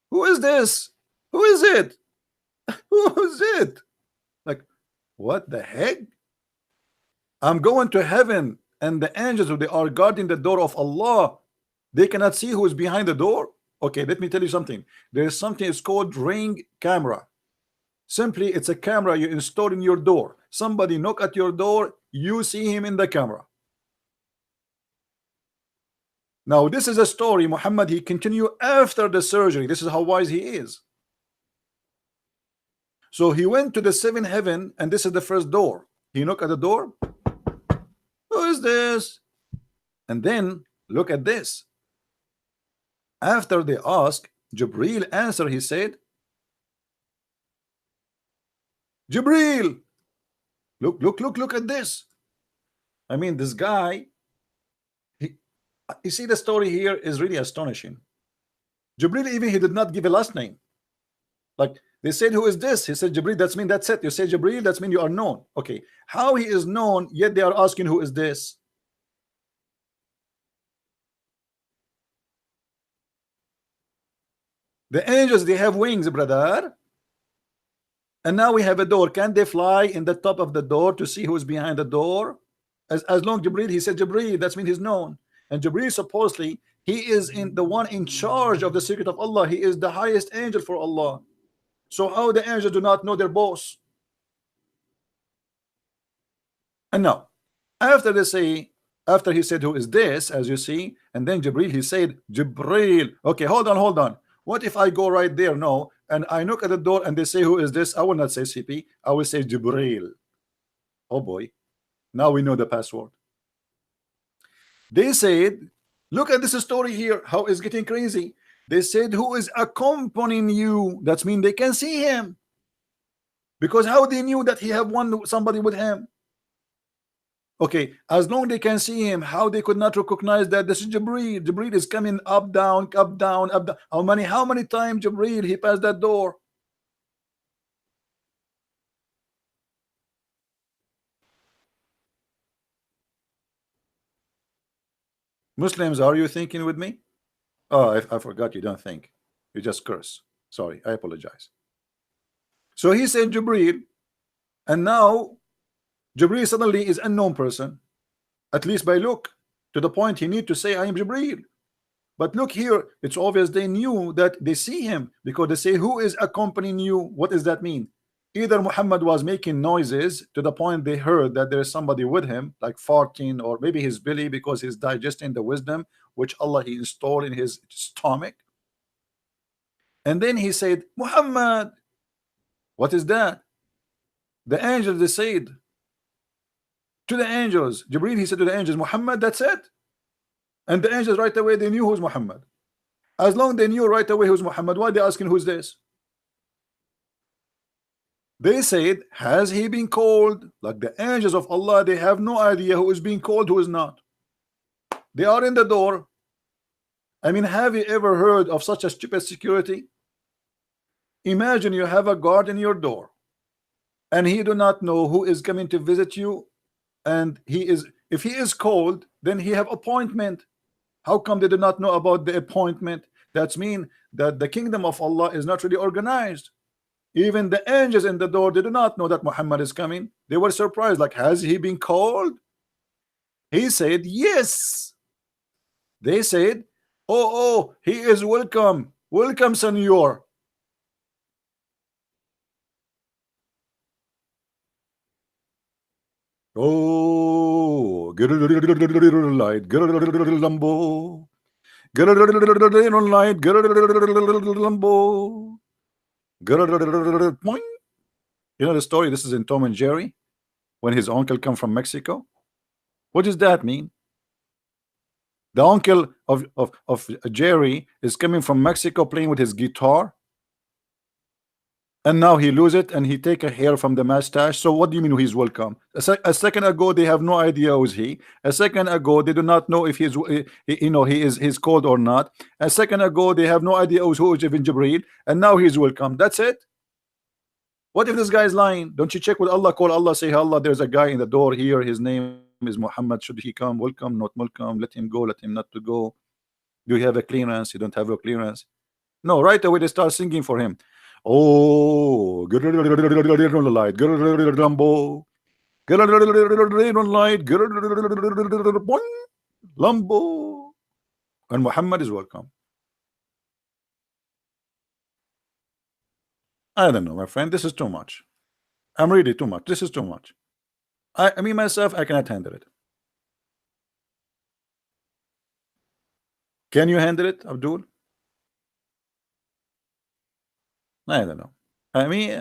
who is this? Who is it? Who is it? Like, what the heck? I'm going to heaven, and the angels, they are guarding the door of Allah. They cannot see who is behind the door. Okay, let me tell you something. There is something, it's called ring camera. Simply, it's a camera you install in your door. Somebody knock at your door, you see him in the camera. Now this is a story. Muhammad, he continue after the surgery. This is how wise he is. So he went to the 7th heaven, and this is the first door. He knocked at the door. Who is this? And then look at this. After they ask, Jibril answered. He said, Jibril, look at this. I mean, this guy, you see, the story here is really astonishing. Jibril, even he did not give a last name. Like, they said, who is this? He said, Jibril. That's mean that's it. You say Jibril, that's mean you are known. Okay, how he is known, yet they are asking, who is this? The angels, they have wings, brother. And now we have a door. Can they fly in the top of the door to see who's behind the door? As long Jibril, he said Jibril, that's mean he's known. And Jibril supposedly he is in the one in charge of the secret of Allah. He is the highest angel for Allah. So how the angels do not know their boss? And now, after they say, after he said, who is this, as you see, and then Jibril, he said, Jibril. Okay, hold on, hold on. What if I go right there? No, and I knock at the door and they say, who is this? I will not say CP, I will say Jibril. Oh boy, now we know the password. They said, look at this story here, how it's getting crazy. They said, who is accompanying you? That means they can see him. Because how they knew that he have somebody with him? Okay, as long they can see him, how they could not recognize that this is Jibril? Jibril is coming up, down, up, down, up, down. How many times Jibril he passed that door? Muslims, are you thinking with me? Oh, I forgot you don't think. You just curse. Sorry, I apologize. So he said Jibril, and now Jibril suddenly is unknown person, at least by look, to the point he need to say I am Jibril. But look here, it's obvious they knew that they see him, because they say who is accompanying you? What does that mean? Either Muhammad was making noises to the point they heard that there is somebody with him, like farting, or maybe his belly, because he's digesting the wisdom which Allah he installed in his stomach. And then he said, Muhammad. What is that? The angels, they said to the angels, Jibril, he said to the angels, Muhammad, that's it. And the angels right away, they knew who's Muhammad. As long they knew right away who's Muhammad, why they asking who's this? They said, has he been called? Like the angels of Allah, they have no idea who is being called, who is not. They are in the door. I mean, have you ever heard of such a stupid security? Imagine you have a guard in your door, and he do not know who is coming to visit you, and he is, if he is called, then he have appointment. How come they do not know about the appointment? That's mean that the kingdom of Allah is not really organized. Even the angels in the door, they do not know that Muhammad is coming. They were surprised, like, has he been called? He said yes. They said, oh, he is welcome, welcome, senor. Oh, get a little light, get a little lambo, get a little light, get a little lambo, get a little point. You know the story? This is in Tom and Jerry, when his uncle come from Mexico. What does that mean? The uncle of Jerry is coming from Mexico playing with his guitar, and now he lose it and he take a hair from the mustache. So what do you mean he's welcome? A second ago they have no idea who's he. A second ago they do not know if he's he's called or not. A second ago they have no idea who is even Jibril, and now he's welcome. That's it. What if this guy is lying? Don't you check with Allah? Call Allah, say Allah, there's a guy in the door here, his name is Muhammad, should he come? Welcome, not welcome, let him go, let him not to go. Do you have a clearance? You don't have a clearance? No, right away they start singing for him. Oh, get a little light, get a little Lambo, get a little light, get a little Lambo, and Muhammad is welcome. I don't know, my friend. This is too much. I'm really too much. This is too much. I mean, myself, I cannot handle it. Can you handle it, Abdul? I don't know. I mean,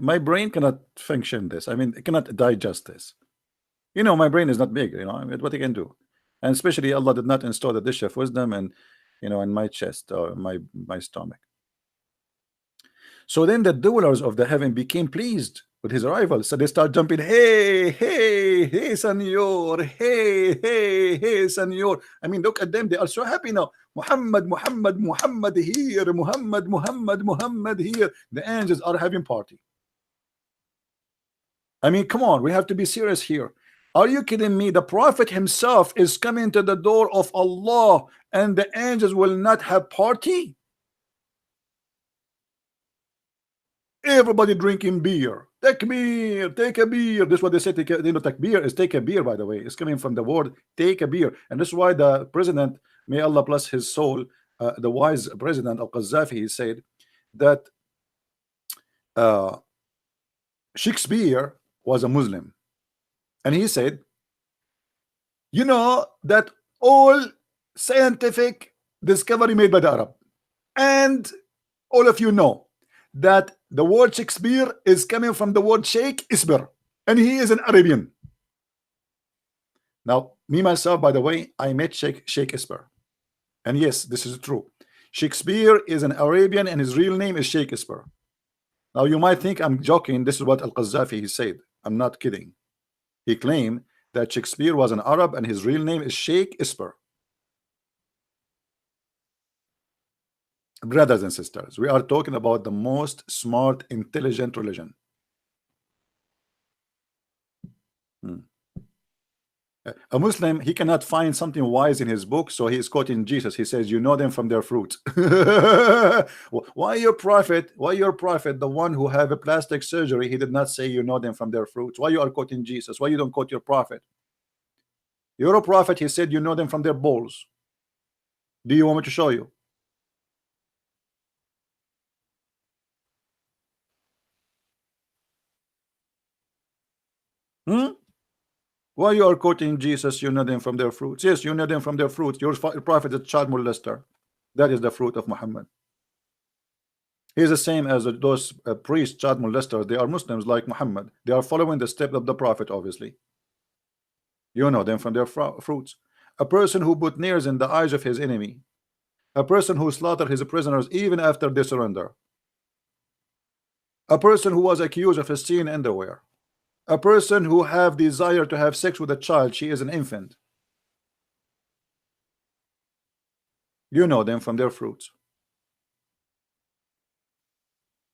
my brain cannot function this. I mean, it cannot digest this. My brain is not big. What I can do, and especially Allah did not install the dish of wisdom and in my chest or my stomach. So then the dwellers of the heaven became pleased with his arrival. So they start jumping, hey, hey, hey, senor, hey, hey, hey, senor. I mean, look at them. They are so happy now. Muhammad, Muhammad, Muhammad here. Muhammad, Muhammad, Muhammad here. The angels are having party. I mean, come on. We have to be serious here. Are you kidding me? The prophet himself is coming to the door of Allah, and the angels will not have party? Everybody drinking beer. Takbir, take a beer. This is what they say. Take a, takbir is take a beer, by the way. It's coming from the word take a beer. And this is why the president, may Allah bless his soul, the wise president Al-Qaddafi, he said that Shakespeare was a Muslim. And he said, you know that all scientific discovery made by the Arab. And all of you know that the word Shakespeare is coming from the word Sheikh Isber, and he is an Arabian. Now, me myself, by the way, I met Sheikh Isber, and yes, this is true. Shakespeare is an Arabian, and his real name is Sheikh Isber. Now, you might think I'm joking. This is what Al-Qaddafi he said. I'm not kidding. He claimed that Shakespeare was an Arab, and his real name is Sheikh Isber. Brothers and sisters, we are talking about the most smart, intelligent religion. A Muslim, he cannot find something wise in his book, so he is quoting Jesus. He says, you know them from their fruits. Why your prophet, the one who have a plastic surgery, he did not say you know them from their fruits? Why you are quoting Jesus? Why you don't quote your prophet? You're a prophet, he said you know them from their balls. Do you want me to show you? Why you are quoting Jesus? You know them from their fruits. Yes, you know them from their fruits. Your prophet is a child molester. That is the fruit of Muhammad. He is the same as those priests, child molesters. They are Muslims like Muhammad. They are following the step of the prophet, obviously. You know them from their fruits. A person who put nails in the eyes of his enemy. A person who slaughtered his prisoners even after they surrender. A person who was accused of stealing underwear. A person who have desire to have sex with a child, she is an infant. You know them from their fruits.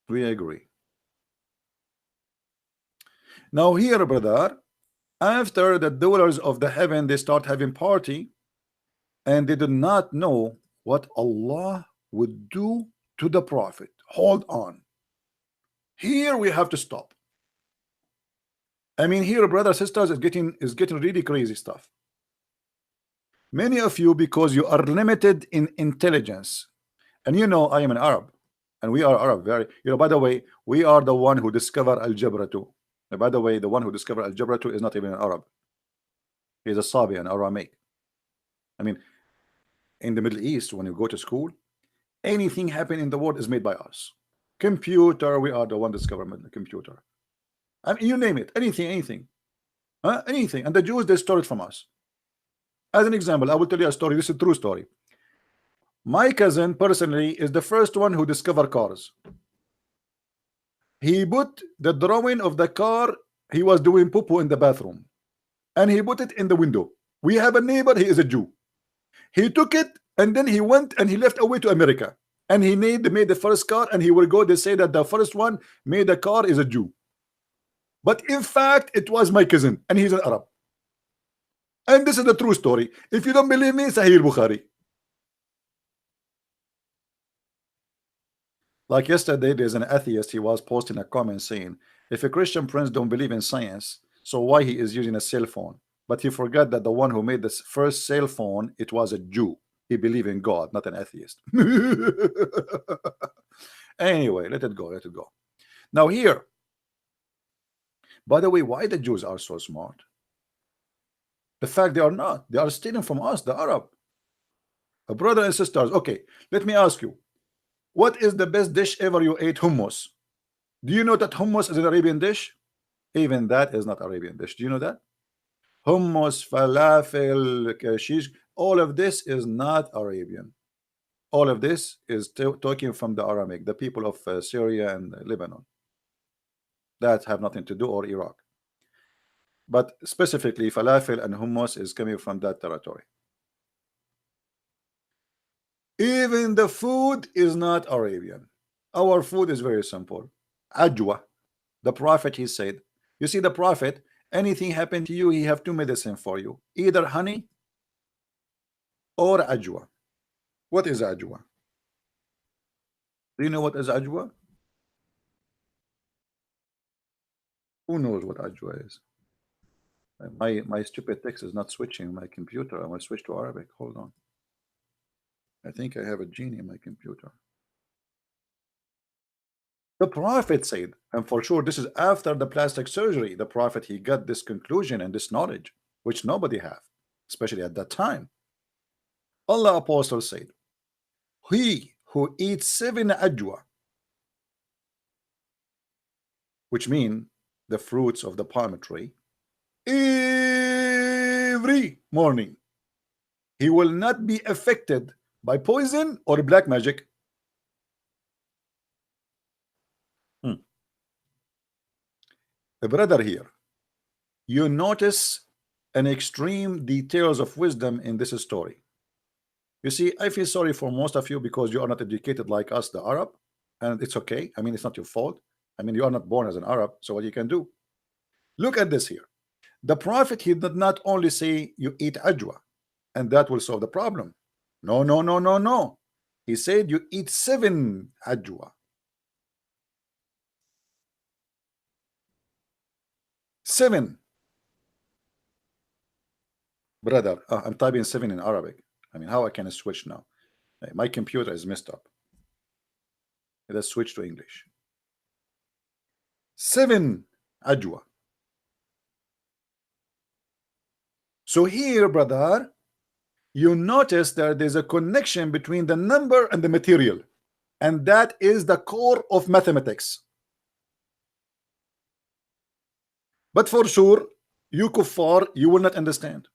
We agree. Now here, brother, after the dwellers of the heaven, they start having party, and they did not know what Allah would do to the prophet. Hold on. Here we have to stop. I mean, here, brothers, sisters, is getting really crazy stuff. Many of you, because you are limited in intelligence, and you know I am an Arab, and we are Arab, very, you know, by the way, we are the one who discovered algebra too. And by the way, the one who discovered algebra too is not even an Arab. He's a Sabi, an Aramaic. I mean, in the Middle East, when you go to school, anything happening in the world is made by us. Computer, we are the one discovering the computer. I mean, you name it, anything, anything. And the Jews, they stole it from us. As an example, I will tell you a story. This is a true story. My cousin personally is the first one who discovered cars. He put the drawing of the car. He was doing poo-poo in the bathroom, and he put it in the window. We have a neighbor, he is a Jew. He took it, and then he went and he left away to America, and he made the first car, and he will go, they say that the first one made the car is a Jew, but in fact it was my cousin, and he's an Arab. And this is the true story. If you don't believe me, Sahih Bukhari. Like yesterday, there's an atheist, he was posting a comment saying, if a Christian prince don't believe in science, so why he is using a cell phone? But he forgot that the one who made this first cell phone, it was a Jew. He believed in God, not an atheist. Anyway, let it go. Now here, by the way, why the Jews are so smart? The fact they are not. They are stealing from us, the Arab. Brothers and sisters, okay, let me ask you, what is the best dish ever you ate? Hummus. Do you know that hummus is an Arabian dish? Even that is not Arabian dish. Do you know that? Hummus, falafel, kashish, all of this is not Arabian. All of this is talking from the Aramaic, the people of Syria and Lebanon. That have nothing to do, or Iraq. But specifically, falafel and hummus is coming from that territory. Even the food is not Arabian. Our food is very simple. Ajwa. The prophet, he said, you see, the prophet, anything happened to you, he have two medicine for you, either honey or ajwa. What is ajwa? Do you know what is ajwa? Who knows what ajwa is? My stupid text is not switching my computer. I'm gonna switch to Arabic. Hold on. I think I have a genie in my computer. The Prophet said, and for sure this is after the plastic surgery, the Prophet he got this conclusion and this knowledge, which nobody have, especially at that time. Allah Apostle said, he who eats 7 ajwa, which mean the fruits of the palm tree, every morning, he will not be affected by poison or black magic. The brother here, you notice an extreme details of wisdom in this story. You see, I feel sorry for most of you because you are not educated like us, the Arab, and it's okay. I mean, it's not your fault. I mean, you are not born as an Arab, so what you can do? Look at this here. The Prophet, he did not only say you eat ajwa, and that will solve the problem. No, no, no, no, no. He said you eat 7 ajwa. 7. Brother, I'm typing 7 in Arabic. I mean, how I can switch now? My computer is messed up. Let's switch to English. 7 ajwa. So here, brother, you notice that there's a connection between the number and the material, and that is the core of mathematics. But for sure, you kuffar, you will not understand.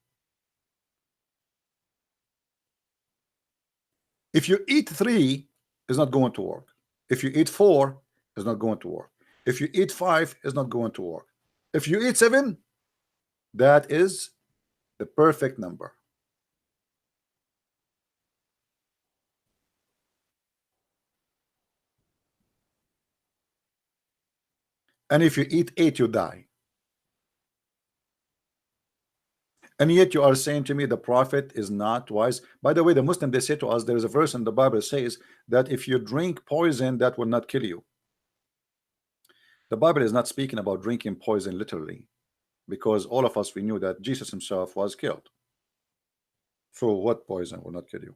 If you eat 3, it's not going to work. If you eat 4, it's not going to work. If you eat 5, it's not going to work. If you eat 7, that is the perfect number. And if you eat 8, you die. And yet you are saying to me the Prophet is not wise. By the way, the Muslim, they say to us, there is a verse in the Bible says that if you drink poison, that will not kill you. The Bible is not speaking about drinking poison literally, because all of us, we knew that Jesus himself was killed. So what poison will not kill you?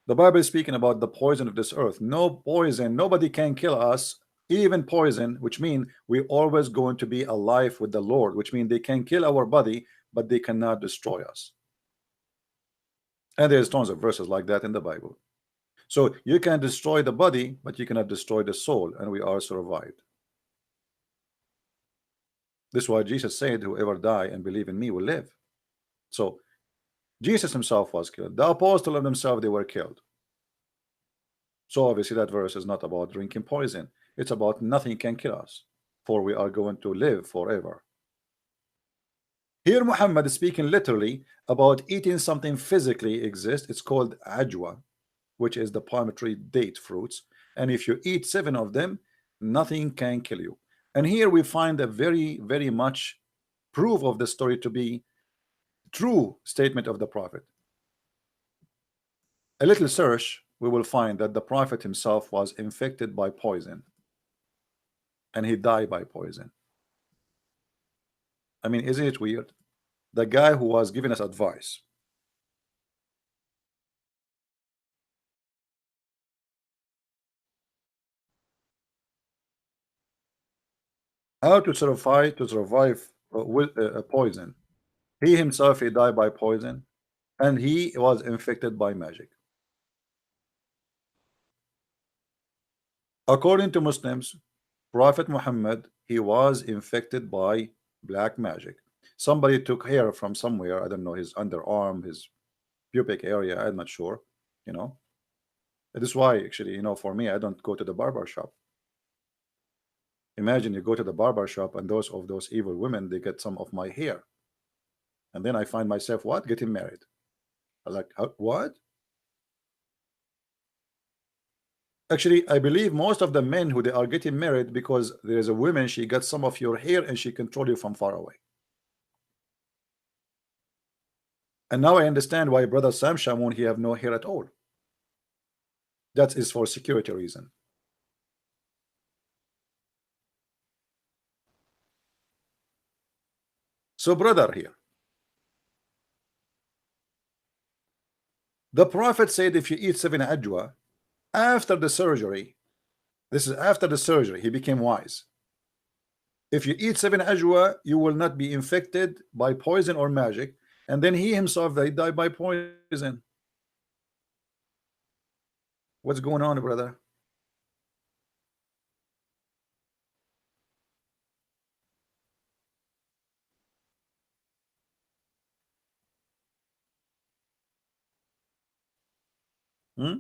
The Bible is speaking about the poison of this earth. No poison, nobody can kill us, even poison, which means we're always going to be alive with the Lord, which means they can kill our body, but they cannot destroy us. And there's tons of verses like that in the Bible. So you can destroy the body, but you cannot destroy the soul, and we are survived. This is why Jesus said, whoever die and believe in me will live. So Jesus himself was killed. The apostle of themselves, they were killed. So obviously that verse is not about drinking poison. It's about nothing can kill us, for we are going to live forever. Here Muhammad is speaking literally about eating something physically exists. It's called ajwa, which is the palm tree date fruits. And if you eat 7 of them, nothing can kill you. And here we find a very, very much proof of the story to be true statement of the Prophet. A little search, we will find that the Prophet himself was infected by poison, and he died by poison. I mean, isn't it weird? The guy who was giving us advice, how to survive with a poison. He himself, he died by poison, and he was infected by magic. According to Muslims, Prophet Muhammad, he was infected by black magic. Somebody took hair from somewhere, I don't know, his underarm, his pubic area, I'm not sure, you know. That is why, actually, you know, for me, I don't go to the barber shop. Imagine you go to the barber shop and those evil women, they get some of my hair, and then I find myself what, getting married. I'm like, what? Actually, I believe most of the men who they are getting married because there is a woman, she got some of your hair and she control you from far away. And now I understand why brother Sam Shamoun, he have no hair at all. That is for security reason. So brother, here the Prophet said if you eat 7 ajwa after the surgery, this is after the surgery, he became wise. If you eat 7 ajwa, you will not be infected by poison or magic. And then he himself, they died by poison. What's going on, brother? Hmm?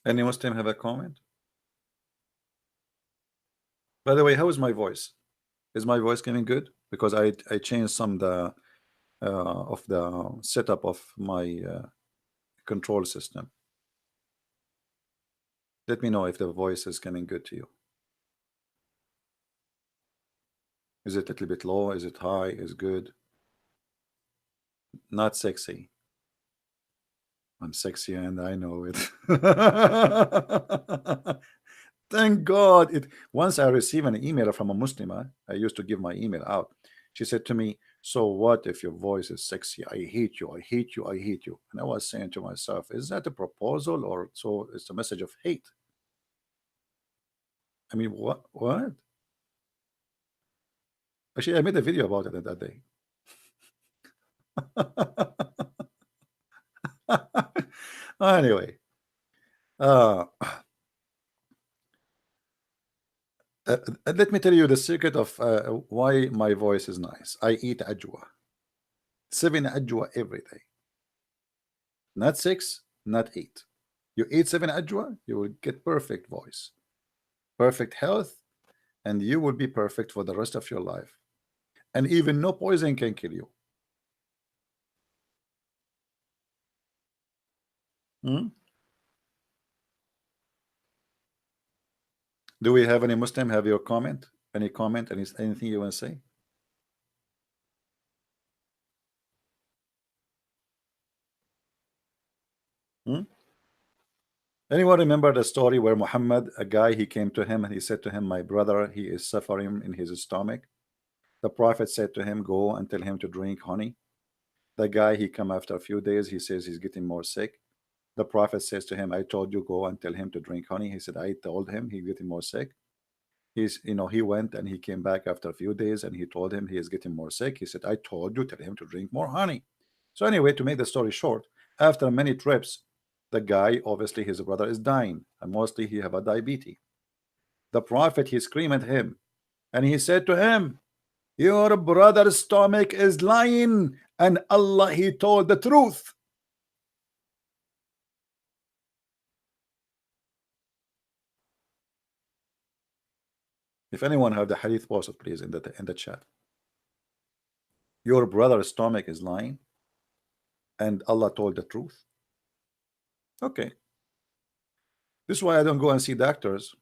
Any Muslim have a comment? By the way, how is my voice? Is my voice coming good? Because I changed some of the setup of my control system. Let me know if the voice is coming good to you. Is it a little bit low? Is it high? Is good? Not sexy. I'm sexy and I know it. Thank God. It once I received an email from a Muslimah. I used to give my email out. She said to me, so what if your voice is sexy? I hate you, I hate you, I hate you. And I was saying to myself, is that a proposal or so it's a message of hate? I mean, what? Actually, I made a video about it that day. Anyway, uh, let me tell you the secret of why my voice is nice. I eat ajwa, 7 ajwa every day, not 6, not 8. You eat 7 ajwa, you will get perfect voice, perfect health, and you will be perfect for the rest of your life. And even no poison can kill you. Hmm? Do we have any Muslim have your comment? Any comment? Anything you want to say? Hmm? Anyone remember the story where Muhammad, a guy, he came to him and he said to him, my brother, he is suffering in his stomach. The Prophet said to him, go and tell him to drink honey. The guy, he come after a few days, he says he's getting more sick. The Prophet says to him, I told you, go and tell him to drink honey. He said, I told him he's getting more sick. He went and he came back after a few days and he told him he is getting more sick. He said, I told you, tell him to drink more honey. So anyway, to make the story short, after many trips, the guy, obviously his brother is dying, and mostly he have a diabetes. The Prophet, he screamed at him and he said to him, your brother's stomach is lying and Allah, he told the truth. If anyone have the hadith, post it please in the chat. Your brother's stomach is lying and Allah told the truth. Okay, this is why I don't go and see doctors.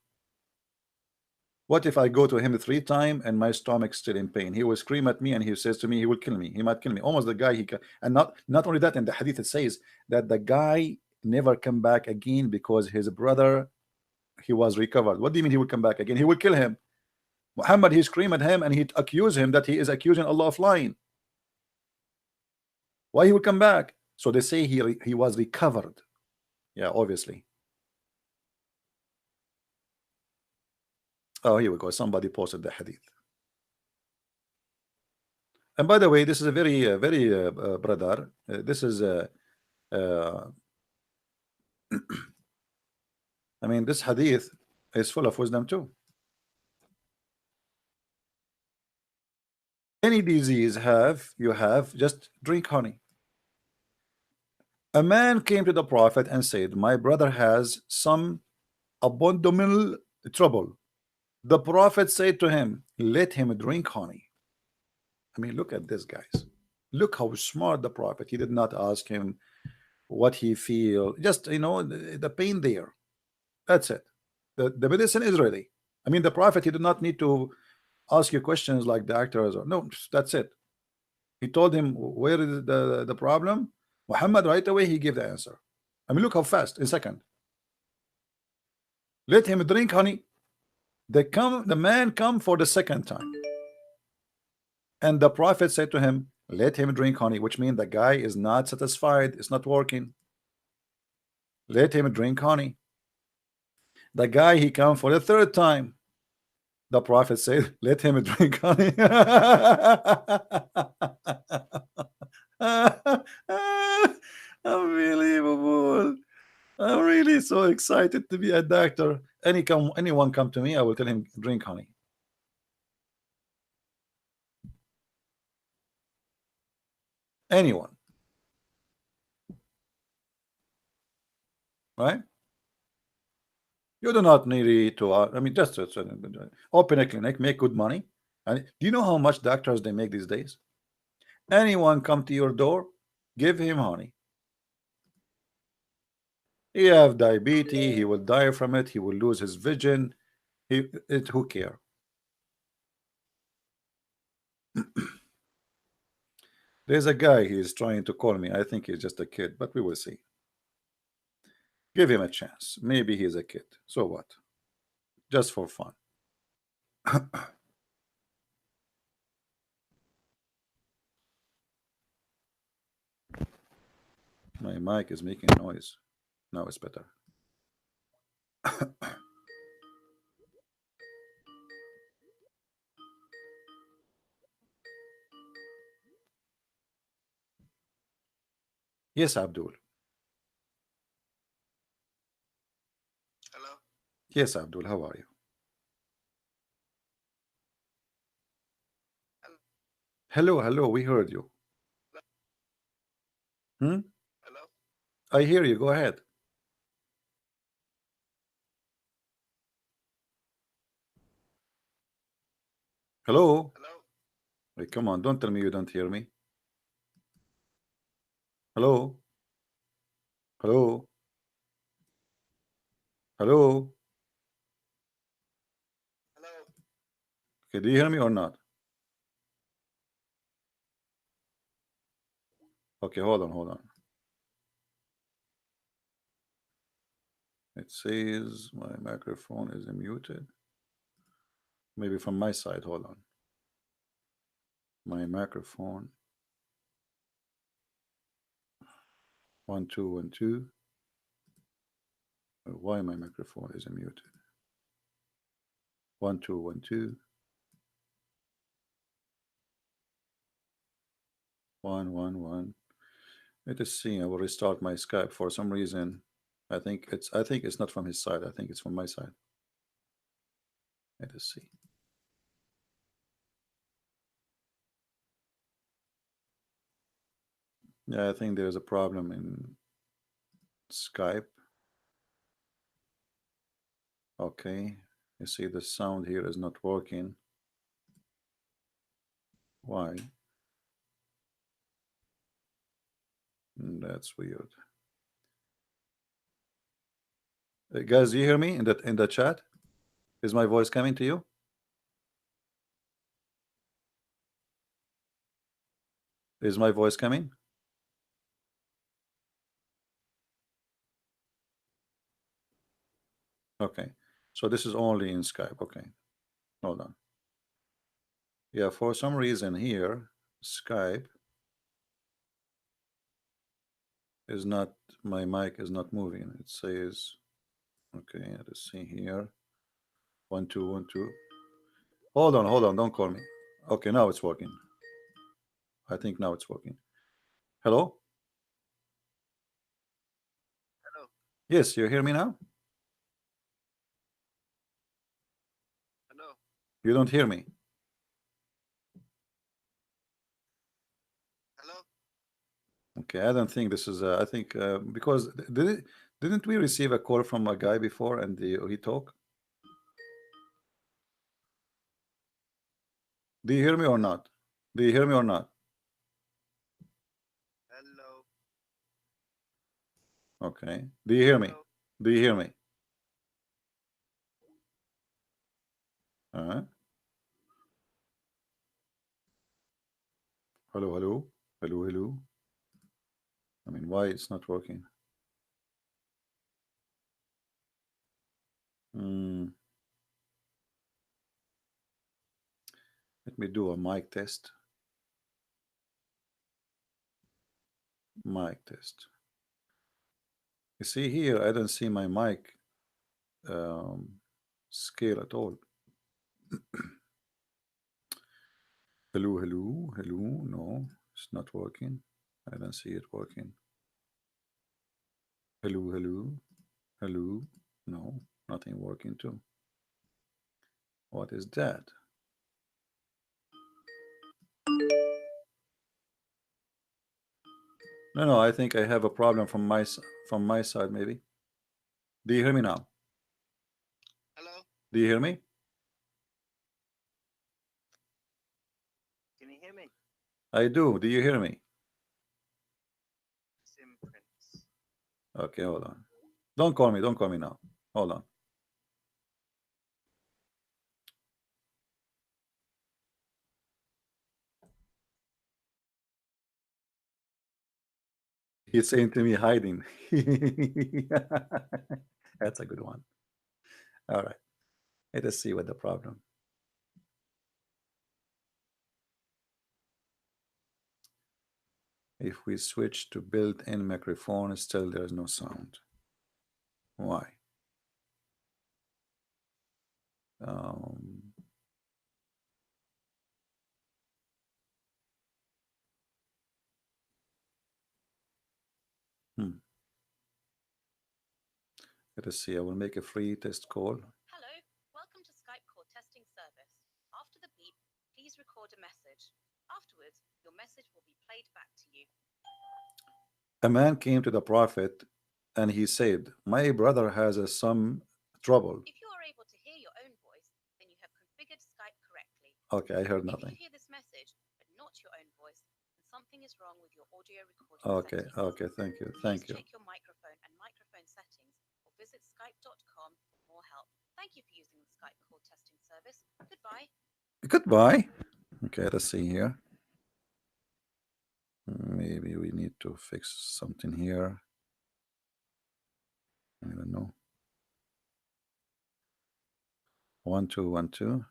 What if I go to him 3 times and my stomach's still in pain? He will scream at me and he says to me, he will kill me. He might kill me. Almost the guy and not only that, in the hadith it says that the guy never come back again because his brother, he was recovered. What do you mean he will come back again? He will kill him. Muhammad, he screamed at him and he accused him that he is accusing Allah of lying. Why he will come back? So they say he was recovered. Yeah, obviously. Oh, here we go. Somebody posted the hadith. And by the way, this is a very brother. This is I mean, this hadith is full of wisdom too. Any disease you have, just drink honey. A man came to the Prophet and said, my brother has some abdominal trouble. The Prophet said to him, let him drink honey. I mean, look at this, guys. Look how smart the Prophet. He did not ask him what he feel. Just, the pain there. That's it. The medicine is ready. I mean, the Prophet, he did not need to ask you questions like doctors or no, that's it. He told him where is the problem. Muhammad right away he gave the answer. I mean, look how fast, in a second. Let him drink honey. The man come for the second time, and the prophet said to him, let him drink honey, which means the guy is not satisfied, it's not working. Let him drink honey. The guy he come for the third time. The prophet said, let him drink honey. Unbelievable. I'm really so excited to be a doctor. Anyone come to me, I will tell him drink honey. Anyone, right? You do not need to. I mean, just open a clinic, make good money. And do you know how much doctors they make these days? Anyone come to your door, give him honey. He have diabetes, he will die from it, he will lose his vision. Who care? There's a guy, he is trying to call me. I think he's just a kid, but we will see. Give him a chance. Maybe he's a kid. So what? Just for fun. My mic is making noise. Now it's better. Yes, Abdul. Hello? Yes, Abdul. How are you? Hello? Hello. We heard you. Hmm? Hello? I hear you. Go ahead. Hello. Hello? Hey, come on. Don't tell me you don't hear me. Hello. Hello. Hello. Hello? Okay, do you hear me or not? Okay, hold on. It says my microphone is muted. Maybe from my side. Hold on. My microphone. 1 2 1 2. Why my microphone is muted? 1 2 1 2. 1 1 1. Let us see. I will restart my Skype for some reason. I think it's not from his side. I think it's from my side. Let us see. Yeah, I think there's a problem in Skype. Okay. You see the sound here is not working. Why? That's weird. Guys, do you hear me in the chat? Is my voice coming to you? Is my voice coming? Okay. So this is only in Skype. Okay. Hold on. Yeah, for some reason here, Skype is not, my mic is not moving. It says, okay, let's see here. 1 2 1 2. Hold on, don't call me. Okay, now it's working. I think now it's working. Hello? Hello? Yes, you hear me now? Hello? You don't hear me. Hello? Okay, I don't think this is. I think because didn't we receive a call from a guy before and he talk? Do you hear me or Hello? not? Do you hear me or not? Hello? Okay. Do you hear me? Hello? Do you hear me? Uh-huh. Hello, hello, hello, hello. I mean, why it's not working? Hmm. Let me do a mic test. Mic test. You see here, I don't see my mic scale at all. Hello, hello, hello. No, it's not working. I don't see it working. Hello, hello, hello. No, nothing working too. What is that? No, no, I think I have a problem from my side maybe. Do you hear me now? Hello? Do you hear me? Can you hear me? I do. Do you hear me? Sim Prince. Okay, hold on. Don't call me. Don't call me now. Hold on. He's saying to me, hiding. That's a good one. All right. Let us see what the problem. If we switch to built-in microphone, still there's no sound. Why? Um, hmm. Let us see. I will make a free test call. Hello, welcome to Skype call testing service. After the beep, please record a message. Afterwards, your message will be played back to you. A man came to the prophet and he said, my brother has some trouble. If you are able to hear your own voice, then you have configured Skype correctly. Okay, I heard If nothing. you hear this message, but not your own voice, then something is wrong with your audio recording Okay, settings. okay, thank you, Please thank you. check your microphone and microphone settings or visit skype.com for more help. Thank you for using the Skype call testing service. Goodbye. Goodbye. Okay, let's see here. Maybe we need to fix something here. I don't know. 1 2 1 2.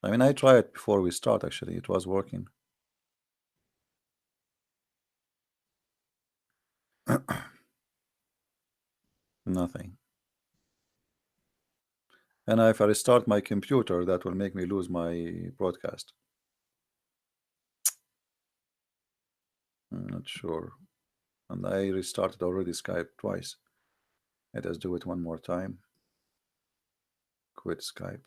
I mean, I tried it before we start. Actually, it was working. Nothing. And if I restart my computer, that will make me lose my broadcast. I'm not sure. And I restarted already Skype twice. Let us do it one more time. Quit Skype.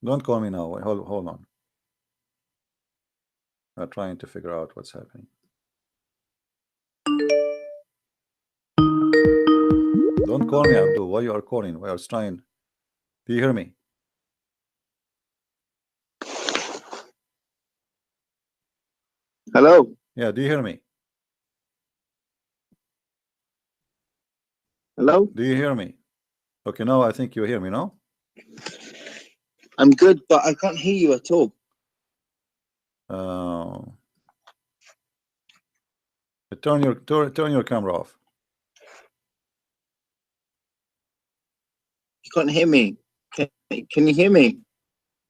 Don't call me now. Hold on. I'm trying to figure out what's happening. Don't call me, Abdul. Why you are calling? Why I was trying? Do you hear me? Hello. Yeah, do you hear me? Hello. Do you hear me? Okay, now I think you hear me, no? I'm good, but I can't hear you at all. Turn your camera off. You can't hear me. Can you hear me?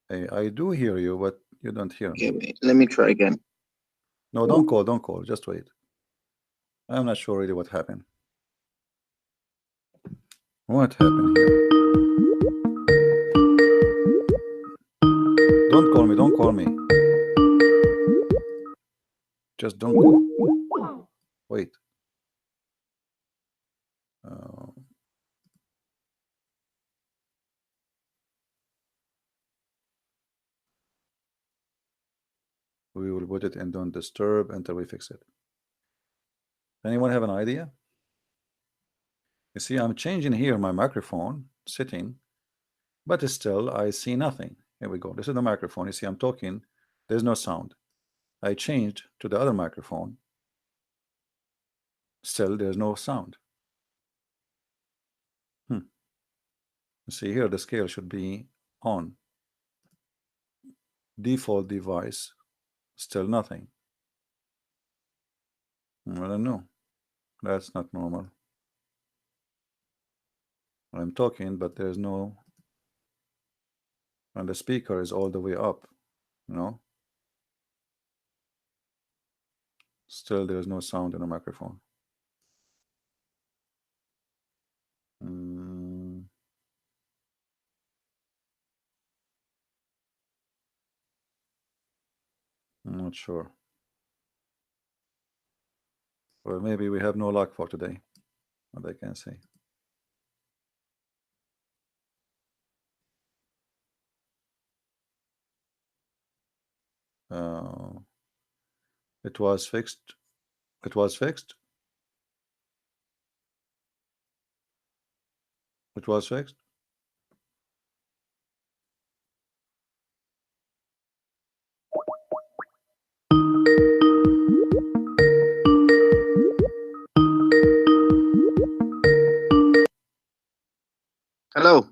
I do hear you, but you don't hear me. Okay, wait, let me try again. No, don't call, don't call. Just wait. I'm not sure really what happened. What happened here? Don't call me, don't call me. Just don't call. Wait. We will put it in don't disturb until we fix it. Anyone have an idea? You see, I'm changing here my microphone setting, but still I see nothing. Here we go. This is the microphone. You see, I'm talking. There's no sound. I changed to the other microphone. Still, there's no sound. See here, the scale should be on. Default device, still nothing. I don't know. That's not normal. I'm talking, but there's no. And the speaker is all the way up, you know. Still, there's no sound in the microphone. I'm not sure. Well, maybe we have no luck for today. What I can say. It was fixed. It was fixed. It was fixed. Hello.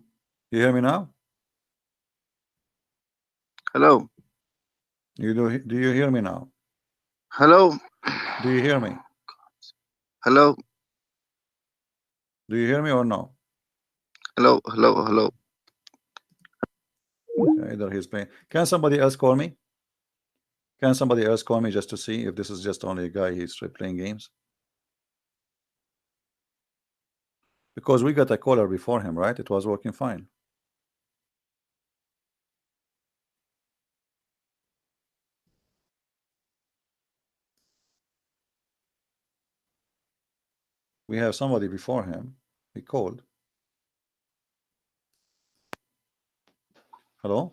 You hear me now? Hello. Do you hear me now? Hello. Do you hear me? Hello. Do you hear me or no? Hello. Hello. Hello. Okay, either he's playing. Can somebody else call me? Can somebody else call me just to see if this is just only a guy he's playing games? Because we got a caller before him, right? It was working fine. We have somebody before him. He called. Hello?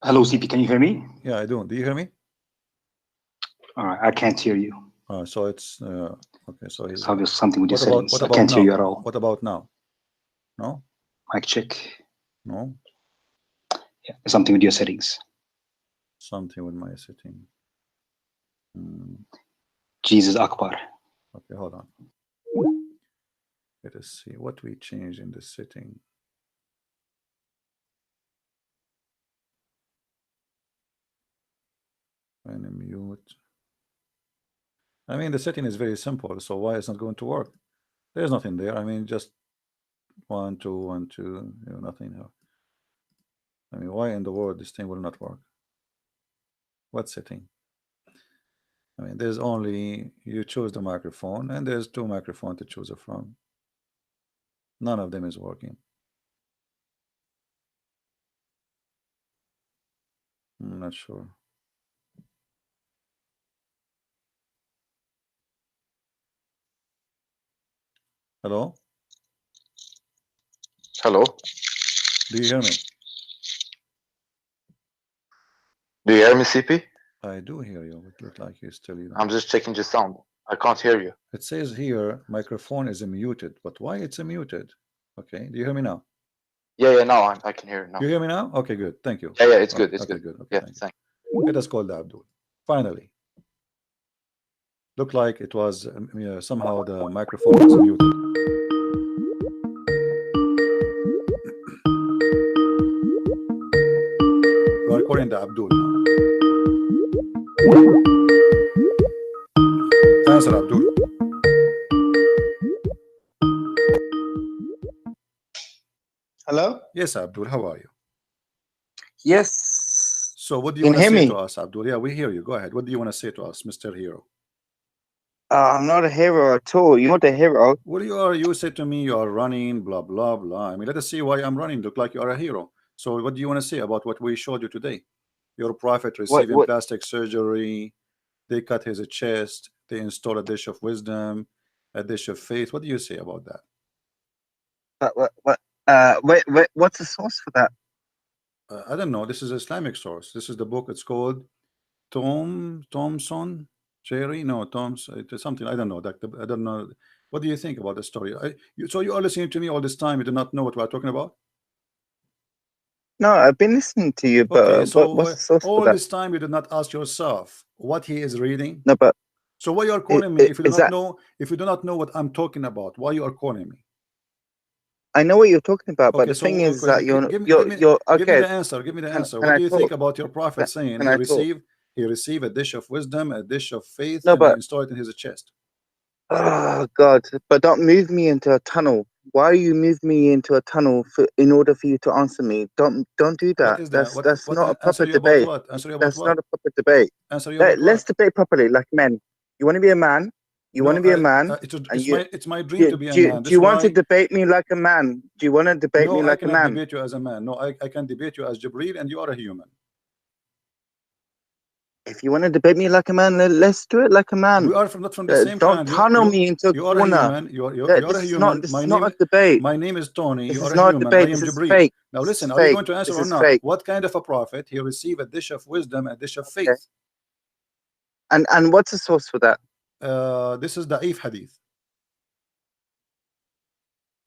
Hello, CP. Can you hear me? Yeah, I do. Do you hear me? All right, I can't hear you. So it's okay. So he's. So there's something with your What about settings. what I about can't now? hear you at all. What about now? No? Mic check. No? Yeah, there's something with your settings. Something with my setting. Jesus Akbar. Okay, hold on. Let us see what we changed in the setting. And mute. I mean, the setting is very simple, so why it's not going to work? There's nothing there. I mean, just 1, 2, 1, 2, you know, nothing here. I mean, why in the world this thing will not work? What setting? I mean, there's only, you choose the microphone, and there's 2 microphones to choose from. None of them is working. I'm not sure. Hello? Hello. Do you hear me? Do you hear me, CP? I do hear you. It looks like you still, you know. I'm just checking the sound. I can't hear you. It says here, microphone is muted, but why it's muted? Okay, do you hear me now? Yeah, now I can hear you now. You hear me now? Okay, good. Thank you. Yeah, it's good. Okay, It's okay, good. good. Okay, Yeah, thank you. thanks. Let us call the Abdul. Finally. Looked like it was somehow the microphone was muted. We are calling the Abdul now. Answer, Abdul. Hello. Yes, Abdul. How are you? Yes. So, what do you Can want you to hear say me? to us, Abdul? Yeah, we hear you. Go ahead. What do you want to say to us, Mr. Hero? I'm not a hero at all. You're not a hero. What you are? You said to me you are running, blah blah blah. I mean, let us see why I'm running. Look like you are a hero. So, what do you want to say about what we showed you today? Your prophet What? receiving What? plastic surgery. They cut his chest. They install a dish of wisdom, a dish of faith. What do you say about that? What? Wait. What's the source for that? I don't know. This is Islamic source. This is the book. It's called Thomson Cherry. No, Tom's. It is something. I don't know. I don't know. What do you think about the story? So you are listening to me all this time. You do not know what we are talking about? No, I've been listening to you, but Okay, so what's the source all for that? this time you did not ask yourself what he is reading. No, but So why you are calling me if you do is not that? know, if you do not know what I'm talking about? Why you are calling me? I know what you're talking about, but Okay, the so thing is okay, that you're give me okay. the answer. Give me the answer. Can What I do you talk? think about your prophet saying Can I talk? he received a dish of wisdom, a dish of faith, No, and he but installed it in his chest? oh God! But don't move me into a tunnel. Why you move me into a tunnel in order for you to answer me? Don't do What that. is that? That's not a Answer proper you about debate. what? Answer you about That's what? not a proper debate. Answer you about Let's what? debate properly, like men. You want to be a man. You want No, to be a man, and it's my dream to be a man. do This you is want to why. debate me like a man? Do you want to debate me No, I like a cannot man? debate you as a man. No, I can debate you as Jibreel, and you are a human. If you want to debate me like a man, let's do it like a man. We are not from the same Don't clan. tunnel me into a You are a corner. human. You are a This is human. not a debate. My name is Tony. This You is are a not a human. debate. I am This is Jibreel. fake. Now This listen, is are you fake. going to answer This or is not? fake. What kind of a prophet he received a dish of wisdom, a dish of Okay. faith? And what's the source for that? This is Da'if hadith.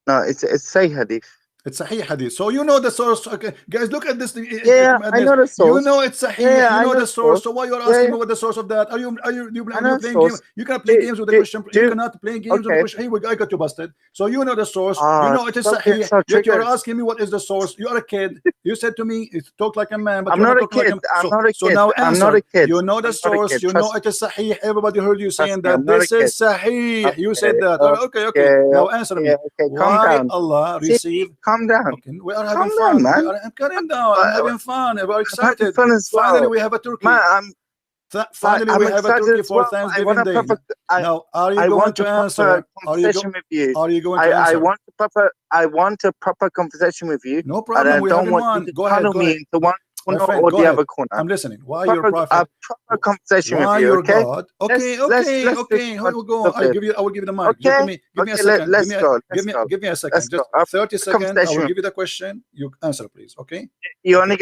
No, it's Sahih hadith. It's Sahih hadith. So you know the source. Okay, guys, look at this. Yeah, I know the source. You know it's Sahih. Yeah, you I know know the source. So why you are asking me what the source of that? Are you I know the playing game? source. You cannot play games with the Christian. You cannot play games with the Okay. Christian. Hey, I got you busted. So you know the source. You know it is stop getting Sahih. so Yet you are triggered. asking me what is the source. You are a kid. You said to me, "It's talk like a man," but I'm you're not not a talking like a kid. man. I'm not a So kid. now I'm not answer. a kid. You know the I'm not a source. kid. You know it is Sahih. Everybody heard you saying that I'm not this a kid. is Sahih. You said Okay, that. Okay. Now answer me. Okay, calm Why down. Allah received? Calm down. Okay, we are having Calm down, fun. man. I'm calming down. I'm having fun. We're I'm having excited. fun as well. Finally, we have a turkey. Man, Finally, I'm we have a excited turkey as for well. I Thanksgiving want a Day. proper. Now, are you I going want to a proper answer? conversation with you. Are you going to I answer? want a proper. I want a proper conversation with you. No And problem. I We're don't having want you one. to Go ahead. tunnel Go me ahead. into one My corner friend, or go the ahead. other corner. I'm listening. Why your A prophet? proper conversation Why with you. your Okay. God? Let's do Okay. this Here we go. one. I will give you the mic. Just Okay. give me a Okay. second. Let's go. Give me a second. Let's Just go. 30 seconds. I will Conversation. give you the question. You answer, please. Okay. You're only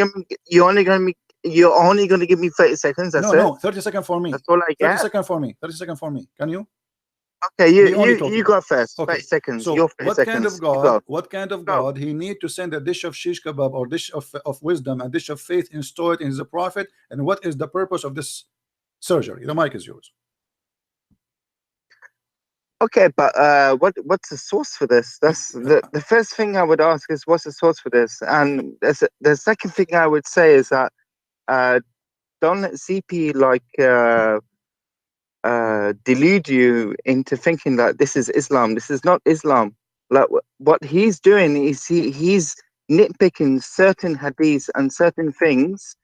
gonna give me 30 seconds. That's it. No. 30 seconds for me. That's all I 30 get. seconds for me. 30 seconds for me. Can you? Okay, only you go first. Okay. 30 seconds. So Your 30 what seconds. kind of You God? go. What kind of Go. God he need to send a dish of shish kebab or dish of wisdom, a dish of faith installed in the prophet? And what is the purpose of this surgery? The mic is yours. Okay, but what's the source for this? That's the first thing I would ask is what's the source for this, and the second thing I would say is that don't let CP delude you into thinking that this is Islam. This is not Islam. Like what he's doing is he's nitpicking certain hadiths and certain things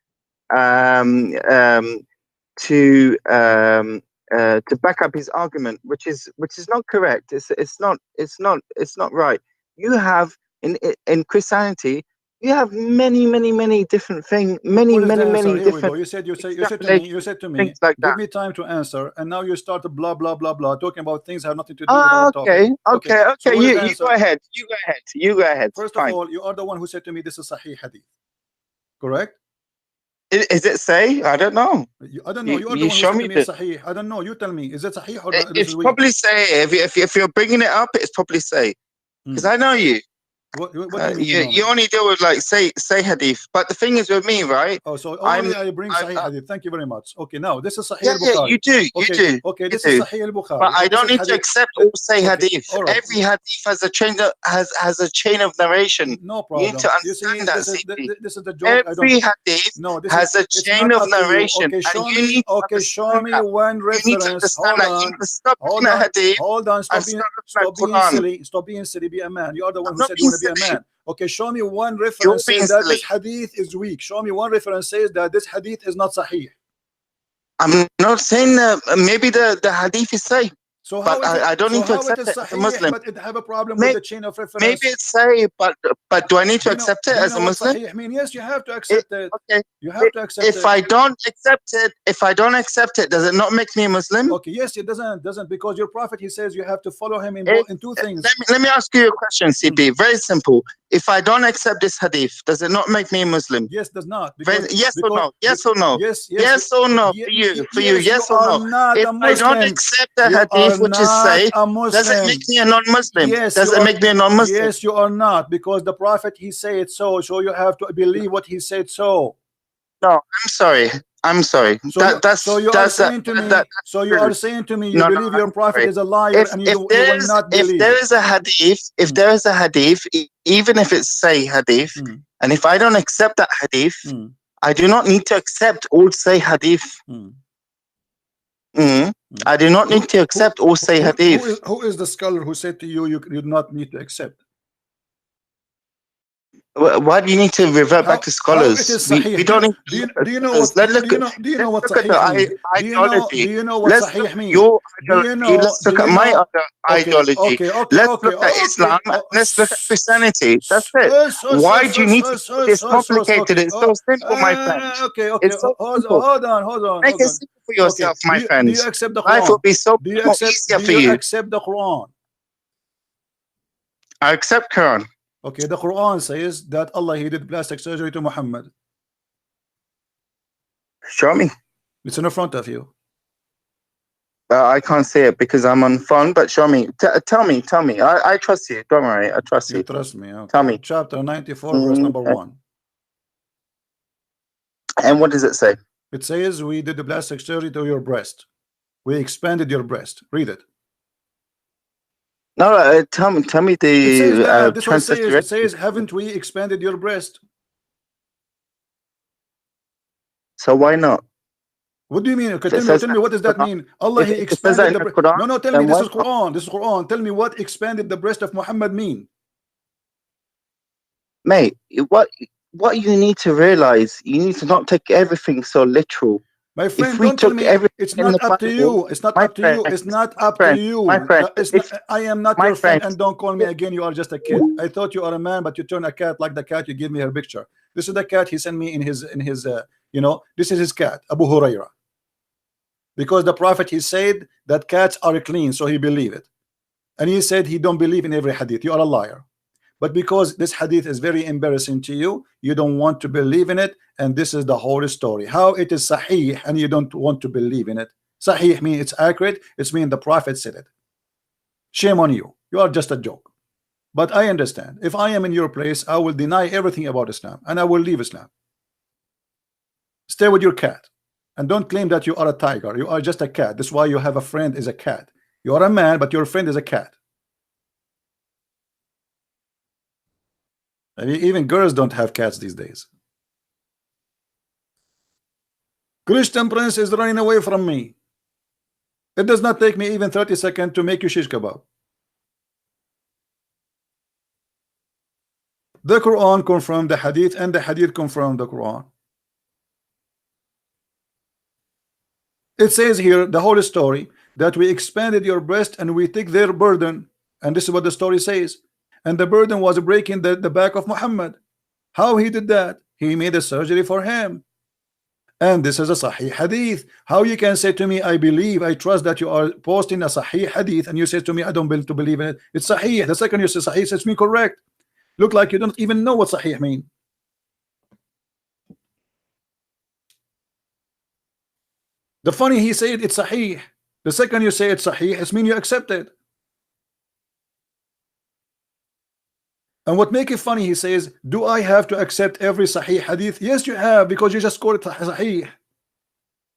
to back up his argument, which is not correct. It's not right. You have in Christianity, you have many different things, many different. You said to me, things like give that. me time to answer, and now you start blah blah talking about things that have nothing to do with our topic. Okay. So You go ahead. You go ahead. First Fine. of all, you are the one who said to me this is Sahih hadith, correct? Is it say? I don't know. I don't know. You are the one who said to me Sahih. I don't know. You tell me. Is it Sahih or not? It's probably say. If you're bringing it up, it's probably say. Because I know you. What do you mean? You only deal with like say hadith. But the thing is with me, right? Oh, so only I bring Sahih hadith. Thank you very much. Okay, now this is Sahih al-Bukhari. Yeah, you do. Okay, this is Sahih al-Bukhari. But I don't need to accept all say hadith. Right. Every hadith has a chain has a chain of narration. No problem. You need to understand that. This is the joke. Every hadith has a chain of narration. Okay, show me one reference. You need to understand that. You need to stop looking at hadith. Hold on. Stop being silly. Stop being silly. Be a man. You are the one who said you want to be a man. Okay, show me one reference saying that this hadith is weak. Show me one reference says that this hadith is not sahih. I'm not saying maybe the hadith is sahih. So how but I don't need to accept it as a Muslim. But it have a problem with the chain of reference. Maybe it's sahih, but do I need to accept it as a Muslim? I mean, yes, you have to accept it. Okay. You have to accept it. If I don't accept it, does it not make me a Muslim? Okay, yes, it doesn't because your prophet he says you have to follow him in two things. Let me ask you a question, CP. Very simple. if I don't accept this hadith, does it not make me a Muslim? Yes, does not. Yes or no? Yes or no? Yes, Yes or no? For you, yes or no? If I don't accept the hadith which is say, does it make me a non-Muslim? Yes, Does it make me a non-Muslim? yes, you are not, because the Prophet, he said so you have to believe what he said so. No, I'm sorry. I'm sorry. So you are saying to me, you believe your Prophet is a liar, and you will not believe. If there is a hadith, even if it's say hadith, and if I don't accept that hadith, I do not need to accept all say hadith. I do not need to accept all say hadith. Who is the scholar who said to you you do not need to accept? Why do you need to revert back to scholars? We don't need do you know what sahih means? ideology. Do you know what sahih means? Your ideology. Let's look at my ideology. Let's look at Islam. Let's look at Christianity. That's it. Why do you need to make this complicated? It's so simple, my friend. It's so simple. Hold on. Make it simple for yourself, my friends. Do you accept the Quran? Life will be so much easier for you. Do you accept the Quran? I accept Quran. Okay, the Quran says that Allah, he did plastic surgery to Muhammad. Show me. It's in front of you. I can't see it because I'm on phone, but show me. Tell me. I trust you. Don't worry. I trust you. You trust me. Okay. Tell me. Chapter 94, verse number 1. And what does it say? It says, we did the plastic surgery to your breast. We expanded your breast. Read it. No, tell me the translation. It says, haven't we expanded your breast? So why not? What do you mean? Okay, tell me what does that mean? Allah, he expanded the breast. No, tell me, this is Quran. This is Quran. Tell me what expanded the breast of Muhammad mean? Mate, what you need to realize, you need to not take everything so literal. My friend, don't tell me it's not up to you. It's not up to you. It's not up to you. My friend, I am not your friend, and don't call me again. You are just a kid. I thought you are a man, but you turn a cat like the cat. You give me her picture. This is the cat he sent me in his this is his cat, Abu Huraira. Because the Prophet, he said that cats are clean, so he believed it. And he said he don't believe in every hadith. You are a liar. But because this hadith is very embarrassing to you, you don't want to believe in it, and this is the whole story. How it is sahih and you don't want to believe in it. Sahih means it's accurate. It's mean the Prophet said it. Shame on you. You are just a joke. But I understand. If I am in your place, I will deny everything about Islam, and I will leave Islam. Stay with your cat, and don't claim that you are a tiger. You are just a cat. That's why you have a friend is a cat. You are a man, but your friend is a cat. I mean, even girls don't have cats these days. Christian Prince is running away from me. It does not take me even 30 seconds to make you shish kebab. The Quran confirmed the hadith, and the hadith confirmed the Quran. It says here, the whole story, that we expanded your breast and we take their burden. And this is what the story says. And the burden was breaking the back of Muhammad. How he did that? He made a surgery for him. And this is a sahih hadith. How you can say to me, I believe, I trust that you are posting a sahih hadith, and you say to me, I don't believe in it. It's sahih. The second you say sahih, says me correct. Look like you don't even know what sahih mean. The funny, he said it's sahih. The second you say it's sahih, it means you accept it. And what make it funny, he says, do I have to accept every sahih hadith? Yes, you have, because you just call it sahih.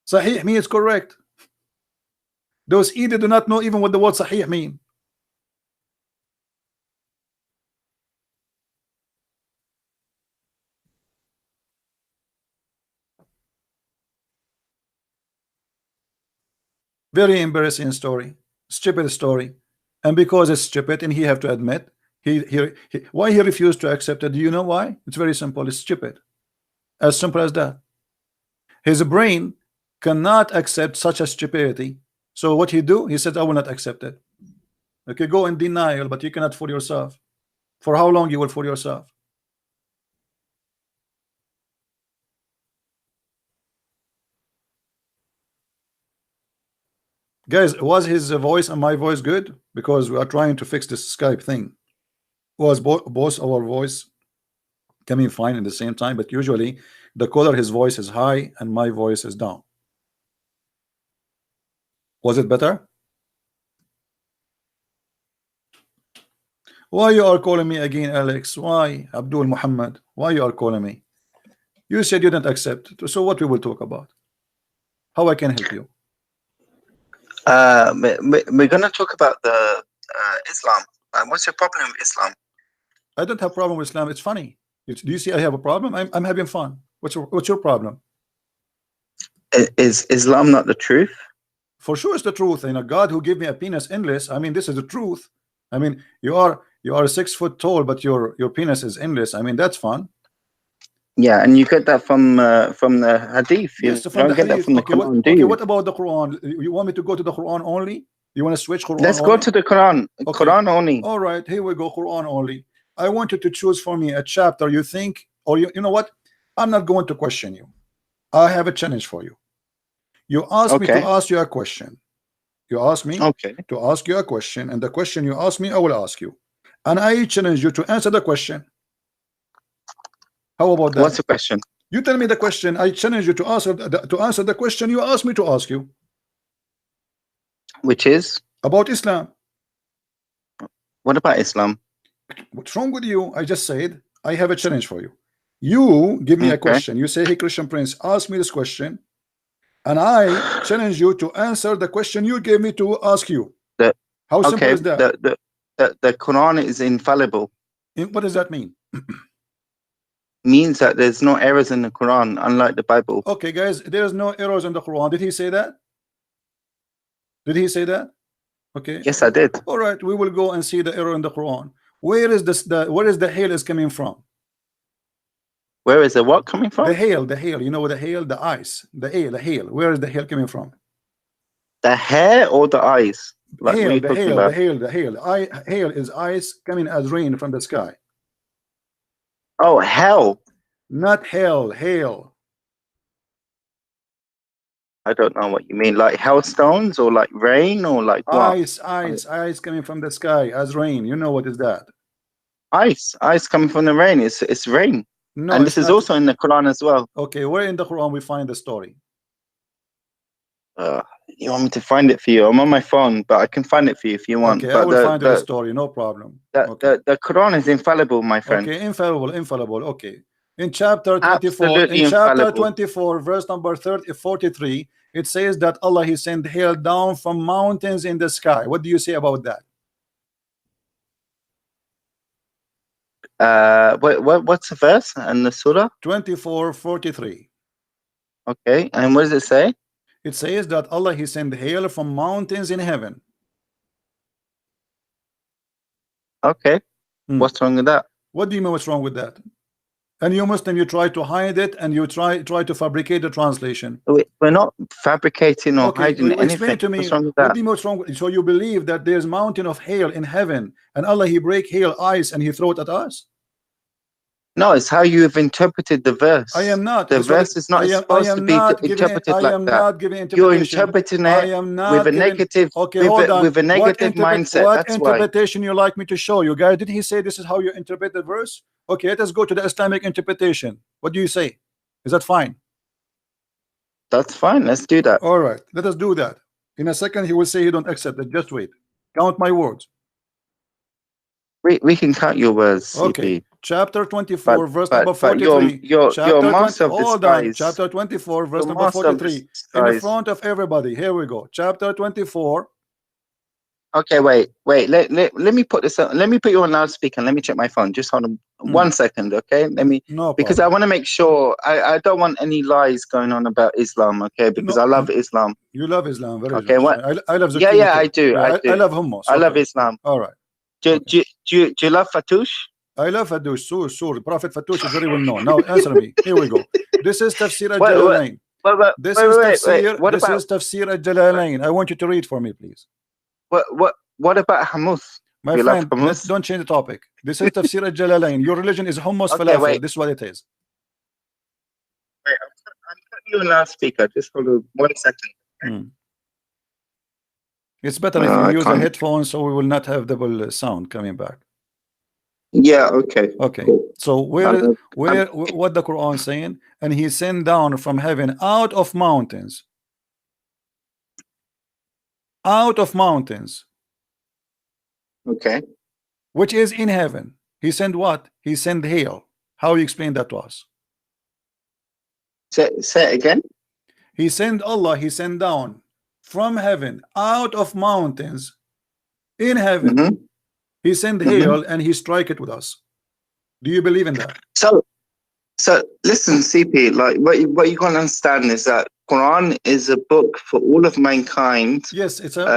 Sahih means correct. Those idiots do not know even what the word sahih mean. Very embarrassing story, stupid story. And because it's stupid, and he have to admit, why he refused to accept it. Do you know why? It's very simple. It's stupid. As simple as that. His brain cannot accept such a stupidity. So what he do? He said, I will not accept it. Okay, go in denial, but you cannot fool yourself. For how long you will fool yourself? Guys, was his voice and my voice good? Because we are trying to fix this Skype thing. Was both our voice coming fine at the same time? But usually the caller, his voice is high and my voice is down. Was it better? Why you are calling me again, Alex? Why, Abdul Muhammad? Why you are calling me? You said you didn't accept. So what we will talk about? How I can help you? We're gonna talk about the Islam. What's your problem with Islam? I don't have problem with Islam. It's funny. Do you see I have a problem? I'm having fun. What's your problem? Is Islam not the truth? For sure, it's the truth. And a God who gave me a penis endless. I mean, this is the truth. I mean, you are 6 foot tall, but your penis is endless. I mean, that's fun. Yeah, and you get that from the Hadith. Yes, You from don't the get that Hadith. from the Okay, Quran, do you? what about the Quran? You want me to go to the Quran only? You want to switch Quran Let's only? go to the Quran. Okay. Quran only. All right, here we go. Quran only. I want you to choose for me a chapter you think, or you know what? I'm not going to question you. I have a challenge for you. You ask me to ask you a question. You ask me to ask you a question, and the question you ask me, I will ask you. And I challenge you to answer the question. How about that? What's the question? You tell me the question. I challenge you to answer the question you ask me to ask you. Which is? About Islam. What about Islam? What's wrong with you? I just said I have a challenge for you. You give me a question. You say, hey, Christian Prince, ask me this question. And I challenge you to answer the question you gave me to ask you. How simple is that? The Quran is infallible. What does that mean? Means that there's no errors in the Quran, unlike the Bible. Okay, guys, there's no errors in the Quran. Did he say that? Did he say that? Okay. Yes, I did. All right, we will go and see the error in the Quran. Where is this? Where is the hail is coming from? Where is the what coming from? The hail. You know the hail, the ice, the hail. Where is the hail coming from? The hair or the eyes? Like, hail, the hail. Hail is ice coming as rain from the sky. Oh, hell. Not hell, hail. I don't know what you mean. Like hailstones or like rain or like what? Ice coming from the sky as rain. You know what is that? Ice coming from the rain. It's rain. No, and this is also in the Quran as well. Okay, where in the Quran we find the story? You want me to find it for you? I'm on my phone, but I can find it for you if you want. Okay, but I will find the story, no problem. The Quran is infallible, my friend. Okay, infallible. Okay. In chapter 24, Absolutely in chapter infallible. 24, verse number 43, it says that Allah He sent hail down from mountains in the sky. What do you say about that? What's the verse and the surah? 24:43. Okay, and what does it say? It says that Allah He sent hail from mountains in heaven. Okay, what's wrong with that? What do you mean what's wrong with that? And you Muslim, you try to hide it and you try to fabricate the translation. We're not fabricating or hiding anything. Explain to me, what's wrong with that? What do you mean what's wrong with, so you believe that there's mountain of hail in heaven and Allah He break hail ice and He throw it at us? No, it's how you have interpreted the verse. I am not. The verse is not supposed to be interpreted like that. I am not giving interpretation. You're interpreting it with a negative, with a negative mindset. What That's interpretation you like me to show you, guys? Did he say this is how you interpret the verse? Okay, let us go to the Islamic interpretation. What do you say? Is that fine? That's fine. Let's do that. All right, let us do that. In a second, he will say he don't accept it. Just wait. Count my words. We can count your words. Okay. CP. Chapter 24, verse number but 43. You're master of Hold on. disguise. Chapter 24, verse You're number master of 43. In disguise. front of everybody. Here we go. Chapter 24. Okay, wait. Let me put this up. Let me put you on loudspeaker and let me check my phone. Just hold on 1 second, okay? Let me because I want to make sure I don't want any lies going on about Islam, okay? Because I love Islam. You love Islam, very okay. What? I love zucchini. Yeah, I do. I do. I love hummus. I love Islam. All right. Do you love Fatouche? I love Fatouche. Sur. Prophet Fatouche is very well known. Now answer me. Here we go. This is Tafsir al-Jalalain. This is Tafsir al-Jalalain. I want you to read for me, please. What about hummus? My friend, don't change the topic. This is Tafsir al-Jalalain. Your religion is hummus falafel. This is what it is. Wait, I'm putting you on loudspeaker. Just hold on 1 second. It's better if you use a headphone so we will not have double sound coming back. Yeah, okay. Okay, Cool. so what the Quran saying? And he sent down from heaven out of mountains, Okay. which is in heaven. He sent what? He sent hail. How you explain that to us? Say it again. He sent Allah, he sent down from heaven out of mountains in heaven. Mm-hmm. He sent Mm-hmm. hail and he strike it with us. Do you believe in that? So listen, CP, like what you gotta understand is that Quran is a book for all of mankind. Yes, it's For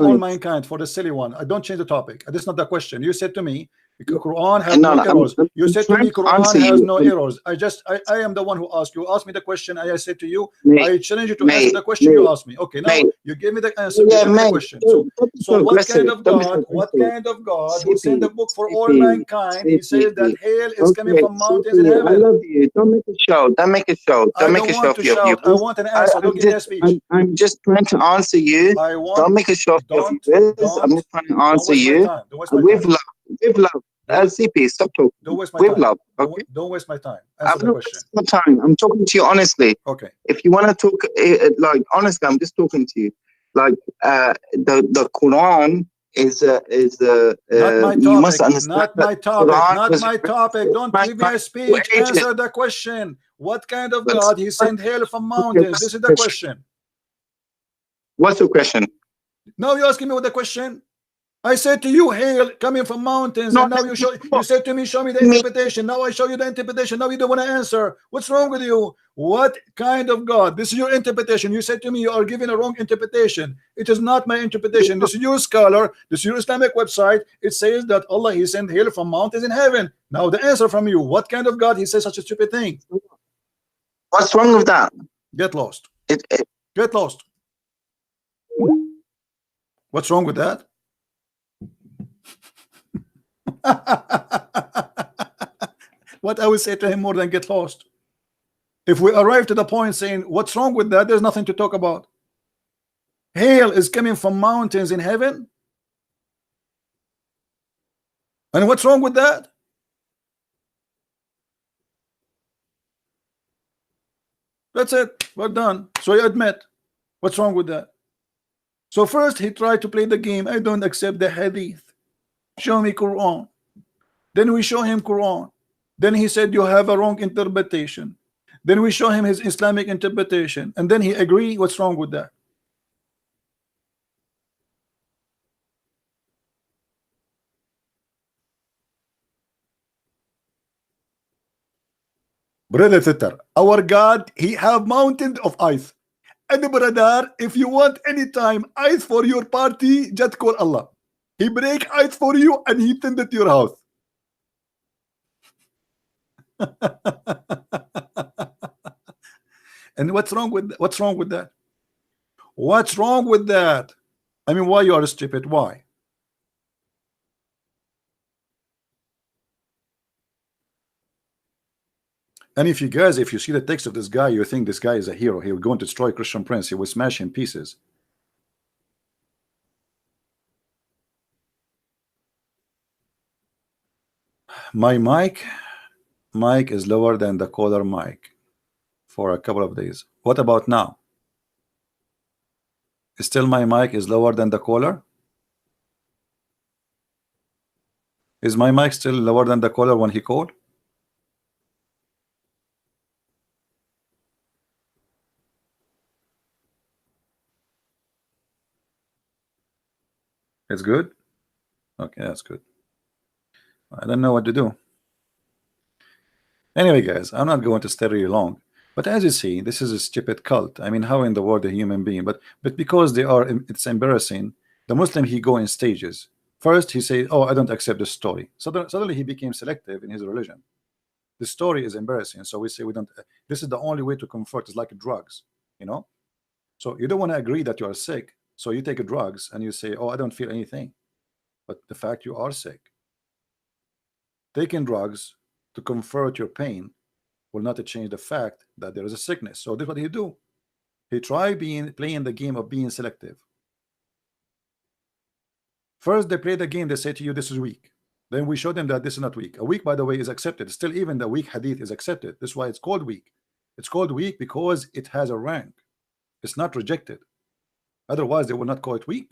all mankind, for the silly one. I don't change the topic. That's not the question. You said to me, Quran has No, no errors. You I'm said to trying me, to Quran answer has you. no errors. I am the one who asked you. Ask me the question. I said to you, Mate, I challenge you to answer the question you asked me. Okay, now mate. you gave me the answer. Yeah, You gave me the mate. question. Don't be So so what kind aggressive. of Don't be so God? What aggressive. kind of God who sent CP, a book for all CP, mankind? He says that hail is coming Okay, from mountains in CP, I heaven. love you. Don't make a show. Don't make a show. I Don't make don't a show want of to your shout. I viewers. want an answer. Don't give me a speech. I'm just trying to answer you. I want. Don't make a show of your viewers. I'm just trying to answer waste my you time. Don't waste my with time. love. With love. CP, stop talking. Don't waste my With time. love. Okay. Don't waste my time. Answer I'm the not question. wasting my time. I'm talking to you honestly. Okay. If you want to talk, like honestly, I'm just talking to you. Like the Quran is not my topic. you must understand. Not my topic. Quran Not was my topic. Don't give me a speech. Answer the question. What kind of God he sent hail from mountains? This is the question. What's your question? Now you're asking me what the question. I said to you, hail coming from mountains, and now you said to me, show me the interpretation. Now I show you the interpretation. Now you don't want to answer. What's wrong with you? What kind of God? This is your interpretation. You said to me you are giving a wrong interpretation. It is not my interpretation. This is your scholar. This is your Islamic website. It says that Allah he sent hail from mountains in heaven. Now the answer from you. What kind of God he says such a stupid thing? What's wrong with that? Get lost. Get lost. What's wrong with that? What I would say to him more than get lost. If we arrive to the point saying what's wrong with that, there's nothing to talk about. Hail is coming from mountains in heaven, and what's wrong with that? That's it. We're done. So you admit what's wrong with that. So first he tried to play the game. I don't accept the hadith. Show me Quran. Then we show him Quran. Then he said you have a wrong interpretation. Then we show him his Islamic interpretation, and then he agree. What's wrong with that? Brother Sitter, our God, he have mountains of ice. And brother, if you want any time ice for your party, just call Allah. He break ice for you and he send it to your house. And what's wrong with that? What's wrong with that? I mean, why you are stupid? Why? And if you see the text of this guy, you think this guy is a hero. He will go and destroy Christian Prince. He will smash him pieces. My mic is lower than the caller mic for a couple of days. What about now? Still my mic is lower than the caller? Is my mic still lower than the caller when he called? It's good? Okay, that's good. I don't know what to do. Anyway, guys, I'm not going to stay really long. But as you see, this is a stupid cult. I mean, how in the world a human being? But because they are, it's embarrassing. The Muslim, he go in stages. First, he say, "Oh, I don't accept this story." So suddenly he became selective in his religion. The story is embarrassing, so we say we don't. This is the only way to comfort. It's like drugs, you know. So you don't want to agree that you are sick, so you take drugs and you say, "Oh, I don't feel anything," but the fact you are sick. Taking drugs to comfort your pain will not change the fact that there is a sickness. So this is what he do. He try playing the game of being selective. First, they play the game. They say to you, "This is weak." Then we show them that this is not weak. A weak, by the way, is accepted. Still, even the weak hadith is accepted. That's why it's called weak. It's called weak because it has a rank. It's not rejected. Otherwise, they will not call it weak.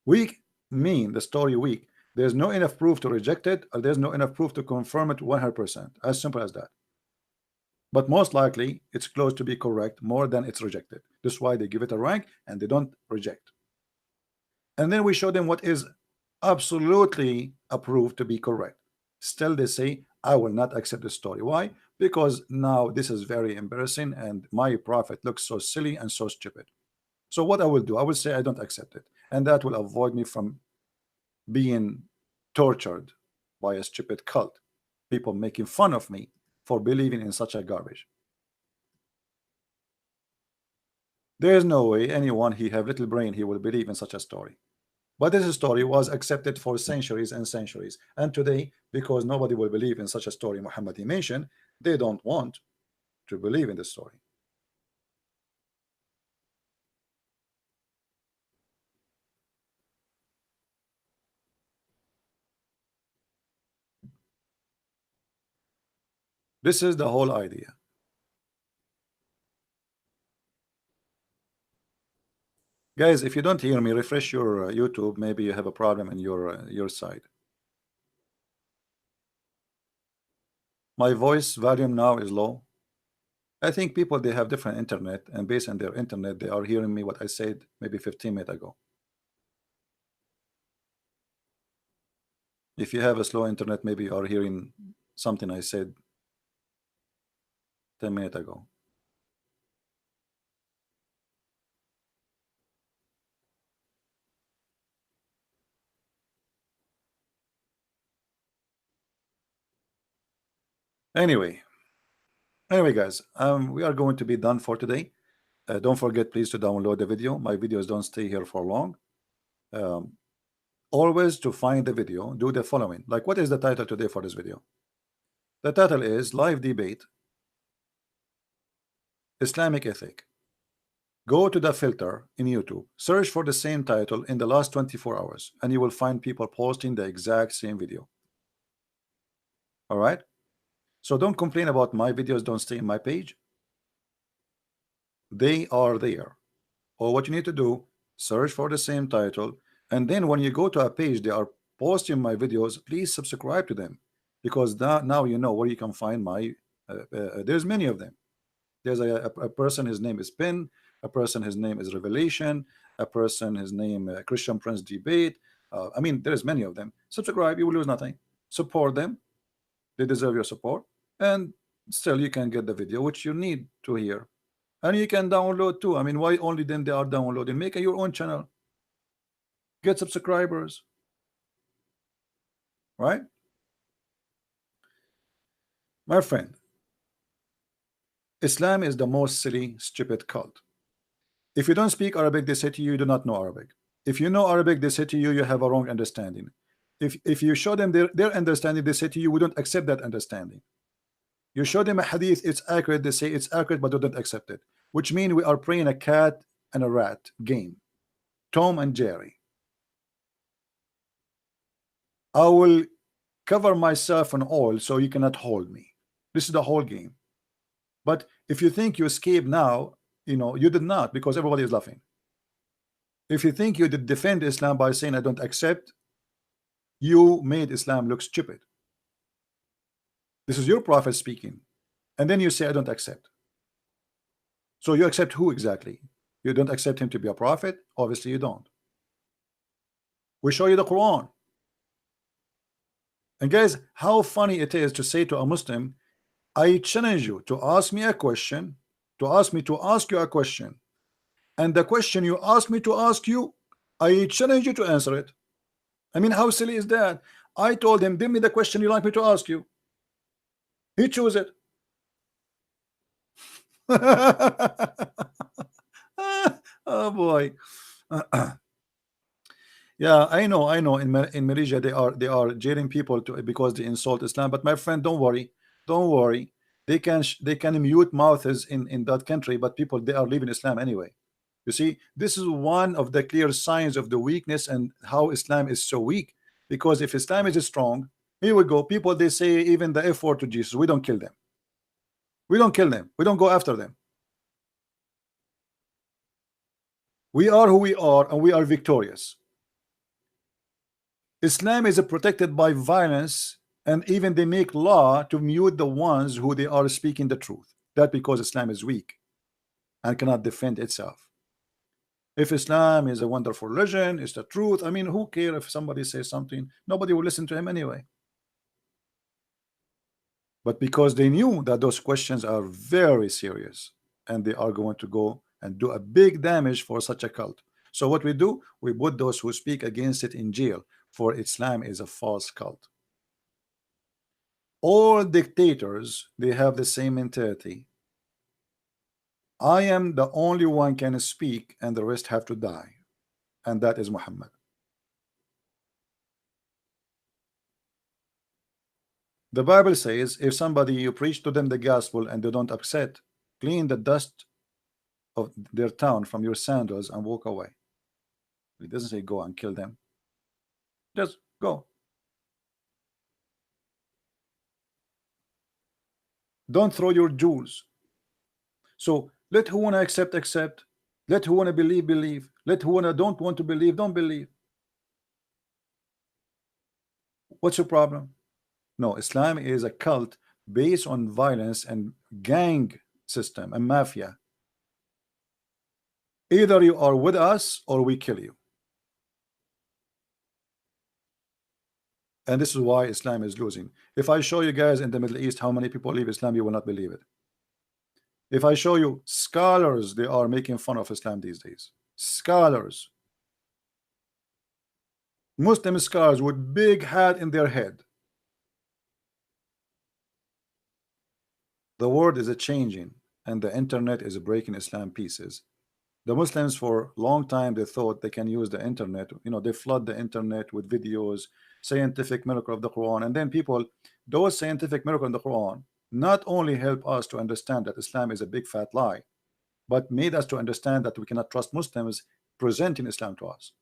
Weak mean the story weak. There's no enough proof to reject it, or there's no enough proof to confirm it 100%. As simple as that. But most likely, it's close to be correct more than it's rejected. That's why they give it a rank and they don't reject. And then we show them what is absolutely approved to be correct. Still, they say, I will not accept the story. Why? Because now this is very embarrassing and my prophet looks so silly and so stupid. So what I will do, I will say I don't accept it, and that will avoid me from being tortured by a stupid cult, people making fun of me for believing in such a garbage. There is no way anyone he have little brain he will believe in such a story. But this story was accepted for centuries and centuries, and today, because nobody will believe in such a story Muhammad he mentioned, they don't want to believe in the story. This is the whole idea. Guys, if you don't hear me, refresh your YouTube. Maybe you have a problem in your side. My voice volume now is low. I think people, they have different internet, and based on their internet, they are hearing me what I said maybe 15 minutes ago. If you have a slow internet, maybe you are hearing something I said 10 minutes ago. Anyway, guys, we are going to be done for today. Don't forget, please, to download the video. My videos don't stay here for long. Always, to find the video, do the following. Like, what is the title today for this video? The title is Live Debate, Islamic Ethic. Go to the filter in YouTube, search for the same title in the last 24 hours, and you will find people posting the exact same video. All right? So don't complain about my videos don't stay in my page. They are there. Or what you need to do, search for the same title, and then when you go to a page they are posting my videos, please subscribe to them, because now you know where you can find my there's many of them. There's a person, his name is Pin, a person, his name is Revelation, a person, his name Christian Prince Debate. I mean, there's many of them. Subscribe, you will lose nothing. Support them, they deserve your support, and still you can get the video which you need to hear, and you can download too. I mean, why only then they are downloading? Make your own channel, get subscribers, right? My friend, Islam is the most silly, stupid cult. If you don't speak Arabic, they say to you, you do not know Arabic. If you know Arabic, they say to you, you have a wrong understanding. If you show them their understanding, they say to you, we don't accept that understanding. You show them a hadith, it's accurate, they say it's accurate, but they don't accept it. Which means we are playing a cat and a rat game, Tom and Jerry. I will cover myself in oil so you cannot hold me. This is the whole game. But if you think you escape now, you know you did not, because everybody is laughing. If you think you did defend Islam by saying I don't accept, you made Islam look stupid. This is your prophet speaking, and then you say I don't accept. So you accept who exactly? You don't accept him to be a prophet? Obviously you don't. We show you the Quran. And guys, how funny it is to say to a Muslim, I challenge you to ask me a question, to ask me to ask you a question, and the question you ask me to ask you, I challenge you to answer it. I mean, how silly is that? I told him, give me the question you like me to ask you. He chose it. Oh boy. Yeah, I know. In Malaysia, they are jailing people because they insult Islam. But my friend, don't worry. They can mute mouths in that country, but people, they are leaving Islam anyway. You see, this is one of the clear signs of the weakness and how Islam is so weak. Because if Islam is strong, here we go. People, they say even the F word to Jesus. We don't kill them. We don't kill them. We don't go after them. We are who we are, and we are victorious. Islam is protected by violence, and even they make law to mute the ones who they are speaking the truth. That because Islam is weak and cannot defend itself. If Islam is a wonderful religion, it's the truth. I mean, who cares if somebody says something? Nobody will listen to him anyway. But because they knew that those questions are very serious, and they are going to go and do a big damage for such a cult. So what we do, we put those who speak against it in jail, for Islam is a false cult. All dictators, they have the same mentality. I am the only one can speak, and the rest have to die, and that is Muhammad. The Bible says, if somebody you preach to them the gospel and they don't accept, clean the dust of their town from your sandals and walk away. It doesn't say go and kill them. Just go. Don't throw your jewels. So let who wanna accept, accept. Let who wanna believe, believe. Let who wanna don't want to believe, don't believe. What's your problem? No, Islam is a cult based on violence and gang system and mafia. Either you are with us or we kill you. And this is why Islam is losing. If I show you guys in the Middle East how many people leave Islam, you will not believe it. If I show you scholars, they are making fun of Islam these days. Scholars. Muslim scholars with big hat in their head. The world is a changing, and the internet is breaking Islam pieces. The Muslims for a long time they thought they can use the internet. You know, they flood the internet with videos, scientific miracle of the Quran, and then people, those scientific miracle in the Quran not only help us to understand that Islam is a big fat lie, but made us to understand that we cannot trust Muslims presenting Islam to us.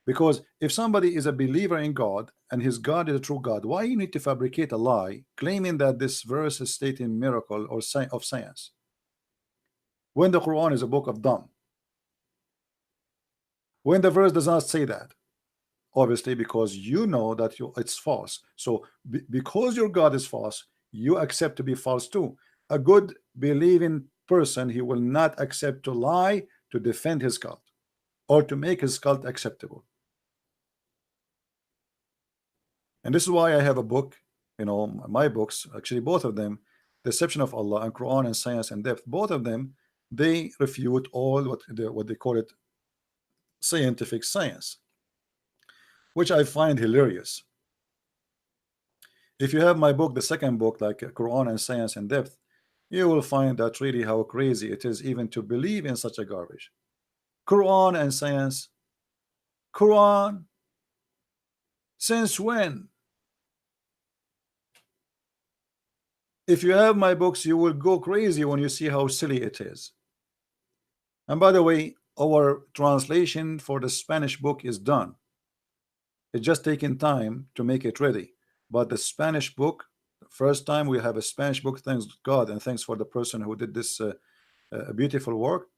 Because if somebody is a believer in God and his God is a true God, why you need to fabricate a lie claiming that this verse is stating miracle or of science when the Quran is a book of dumb? When the verse does not say that, obviously because you know that it's false. So because your God is false, you accept to be false too. A good believing person, he will not accept to lie to defend his cult or to make his cult acceptable. And this is why I have a book, you know, my books, actually both of them, Deception of Allah and Quran and Science and Depth, both of them, they refute all what they call it scientific science, which I find hilarious. If you have my book, the second book, like Quran and Science and Depth, you will find that really how crazy it is even to believe in such a garbage. Quran and Science. Quran? Since when? If you have my books, you will go crazy when you see how silly it is. And by the way, our translation for the Spanish book is done. It's just taking time to make it ready. But the Spanish book, first time we have a Spanish book, thanks God, and thanks for the person who did this beautiful work.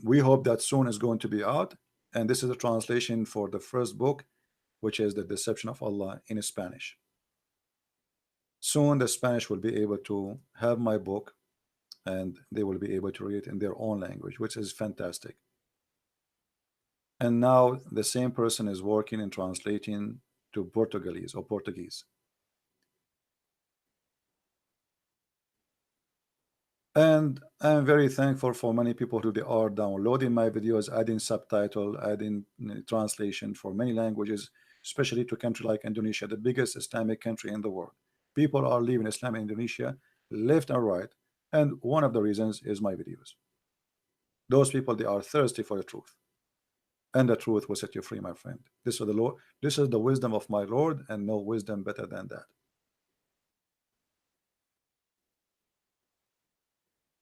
We hope that soon is going to be out. And this is a translation for the first book, which is the Deception of Allah in Spanish. Soon the Spanish will be able to have my book, and they will be able to read it in their own language, which is fantastic. And now the same person is working and translating to Portuguese or Portuguese. And I'm very thankful for many people who they are downloading my videos, adding subtitle, adding translation for many languages, especially to a country like Indonesia, the biggest Islamic country in the world. People are leaving Islam in Indonesia left and right, and one of the reasons is my videos. Those people, they are thirsty for the truth, and the truth will set you free, my friend. This is the Lord. This is the wisdom of my Lord, and no wisdom better than that.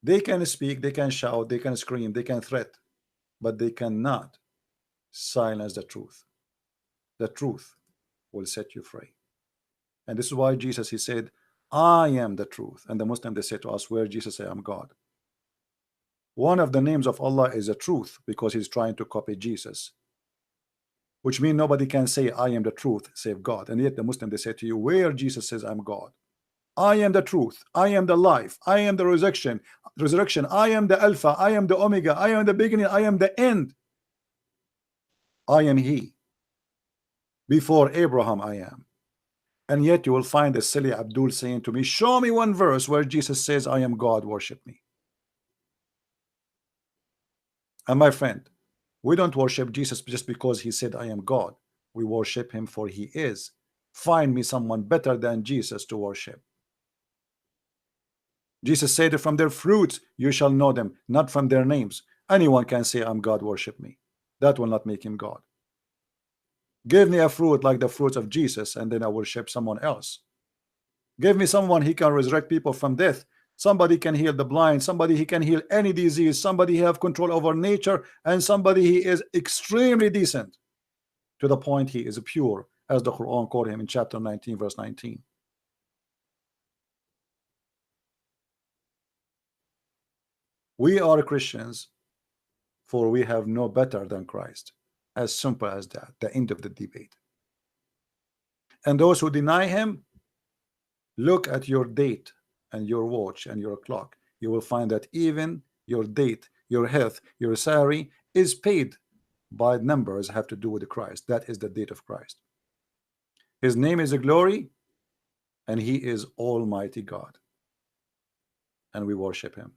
They can speak, they can shout, they can scream, they can threat, but they cannot silence the truth. The truth will set you free. And this is why Jesus, he said, I am the truth. And the Muslim, they say to us, where Jesus say, I'm God. One of the names of Allah is the truth, because he's trying to copy Jesus, which means nobody can say I am the truth save God. And yet the Muslim, they say to you, where Jesus says I'm God. I am the truth, I am the life, I am the resurrection, I am the Alpha, I am the Omega, I am the beginning, I am the end. I am he. Before Abraham I am. And yet you will find a silly Abdul saying to me, show me one verse where Jesus says I am God, worship me. And my friend, we don't worship Jesus just because he said I am God. We worship him for he is. Find me someone better than Jesus to worship. Jesus said, from their fruits you shall know them, not from their names. Anyone can say I'm God, worship me. That will not make him God. Give me a fruit like the fruits of Jesus, and then I worship someone else. Give me someone he can resurrect people from death. Somebody can heal the blind, somebody he can heal any disease, somebody he have control over nature, and somebody he is extremely decent to the point he is pure, as the Quran called him in chapter 19 verse 19. We are Christians, for we have no better than Christ. As simple as that, the end of the debate. And those who deny him, look at your date and your watch and your clock. You will find that even your date, your health, your salary is paid by numbers have to do with Christ. That is the date of Christ. His name is a glory, and he is Almighty God, and we worship him.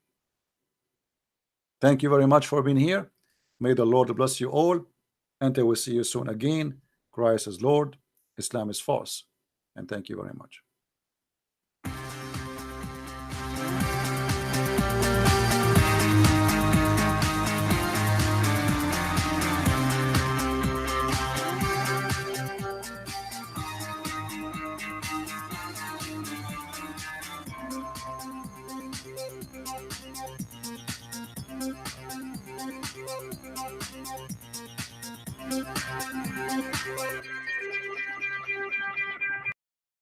Thank you very much for being here. May the Lord bless you all. Until we see you soon again. Christ is Lord, Islam is false. And thank you very much.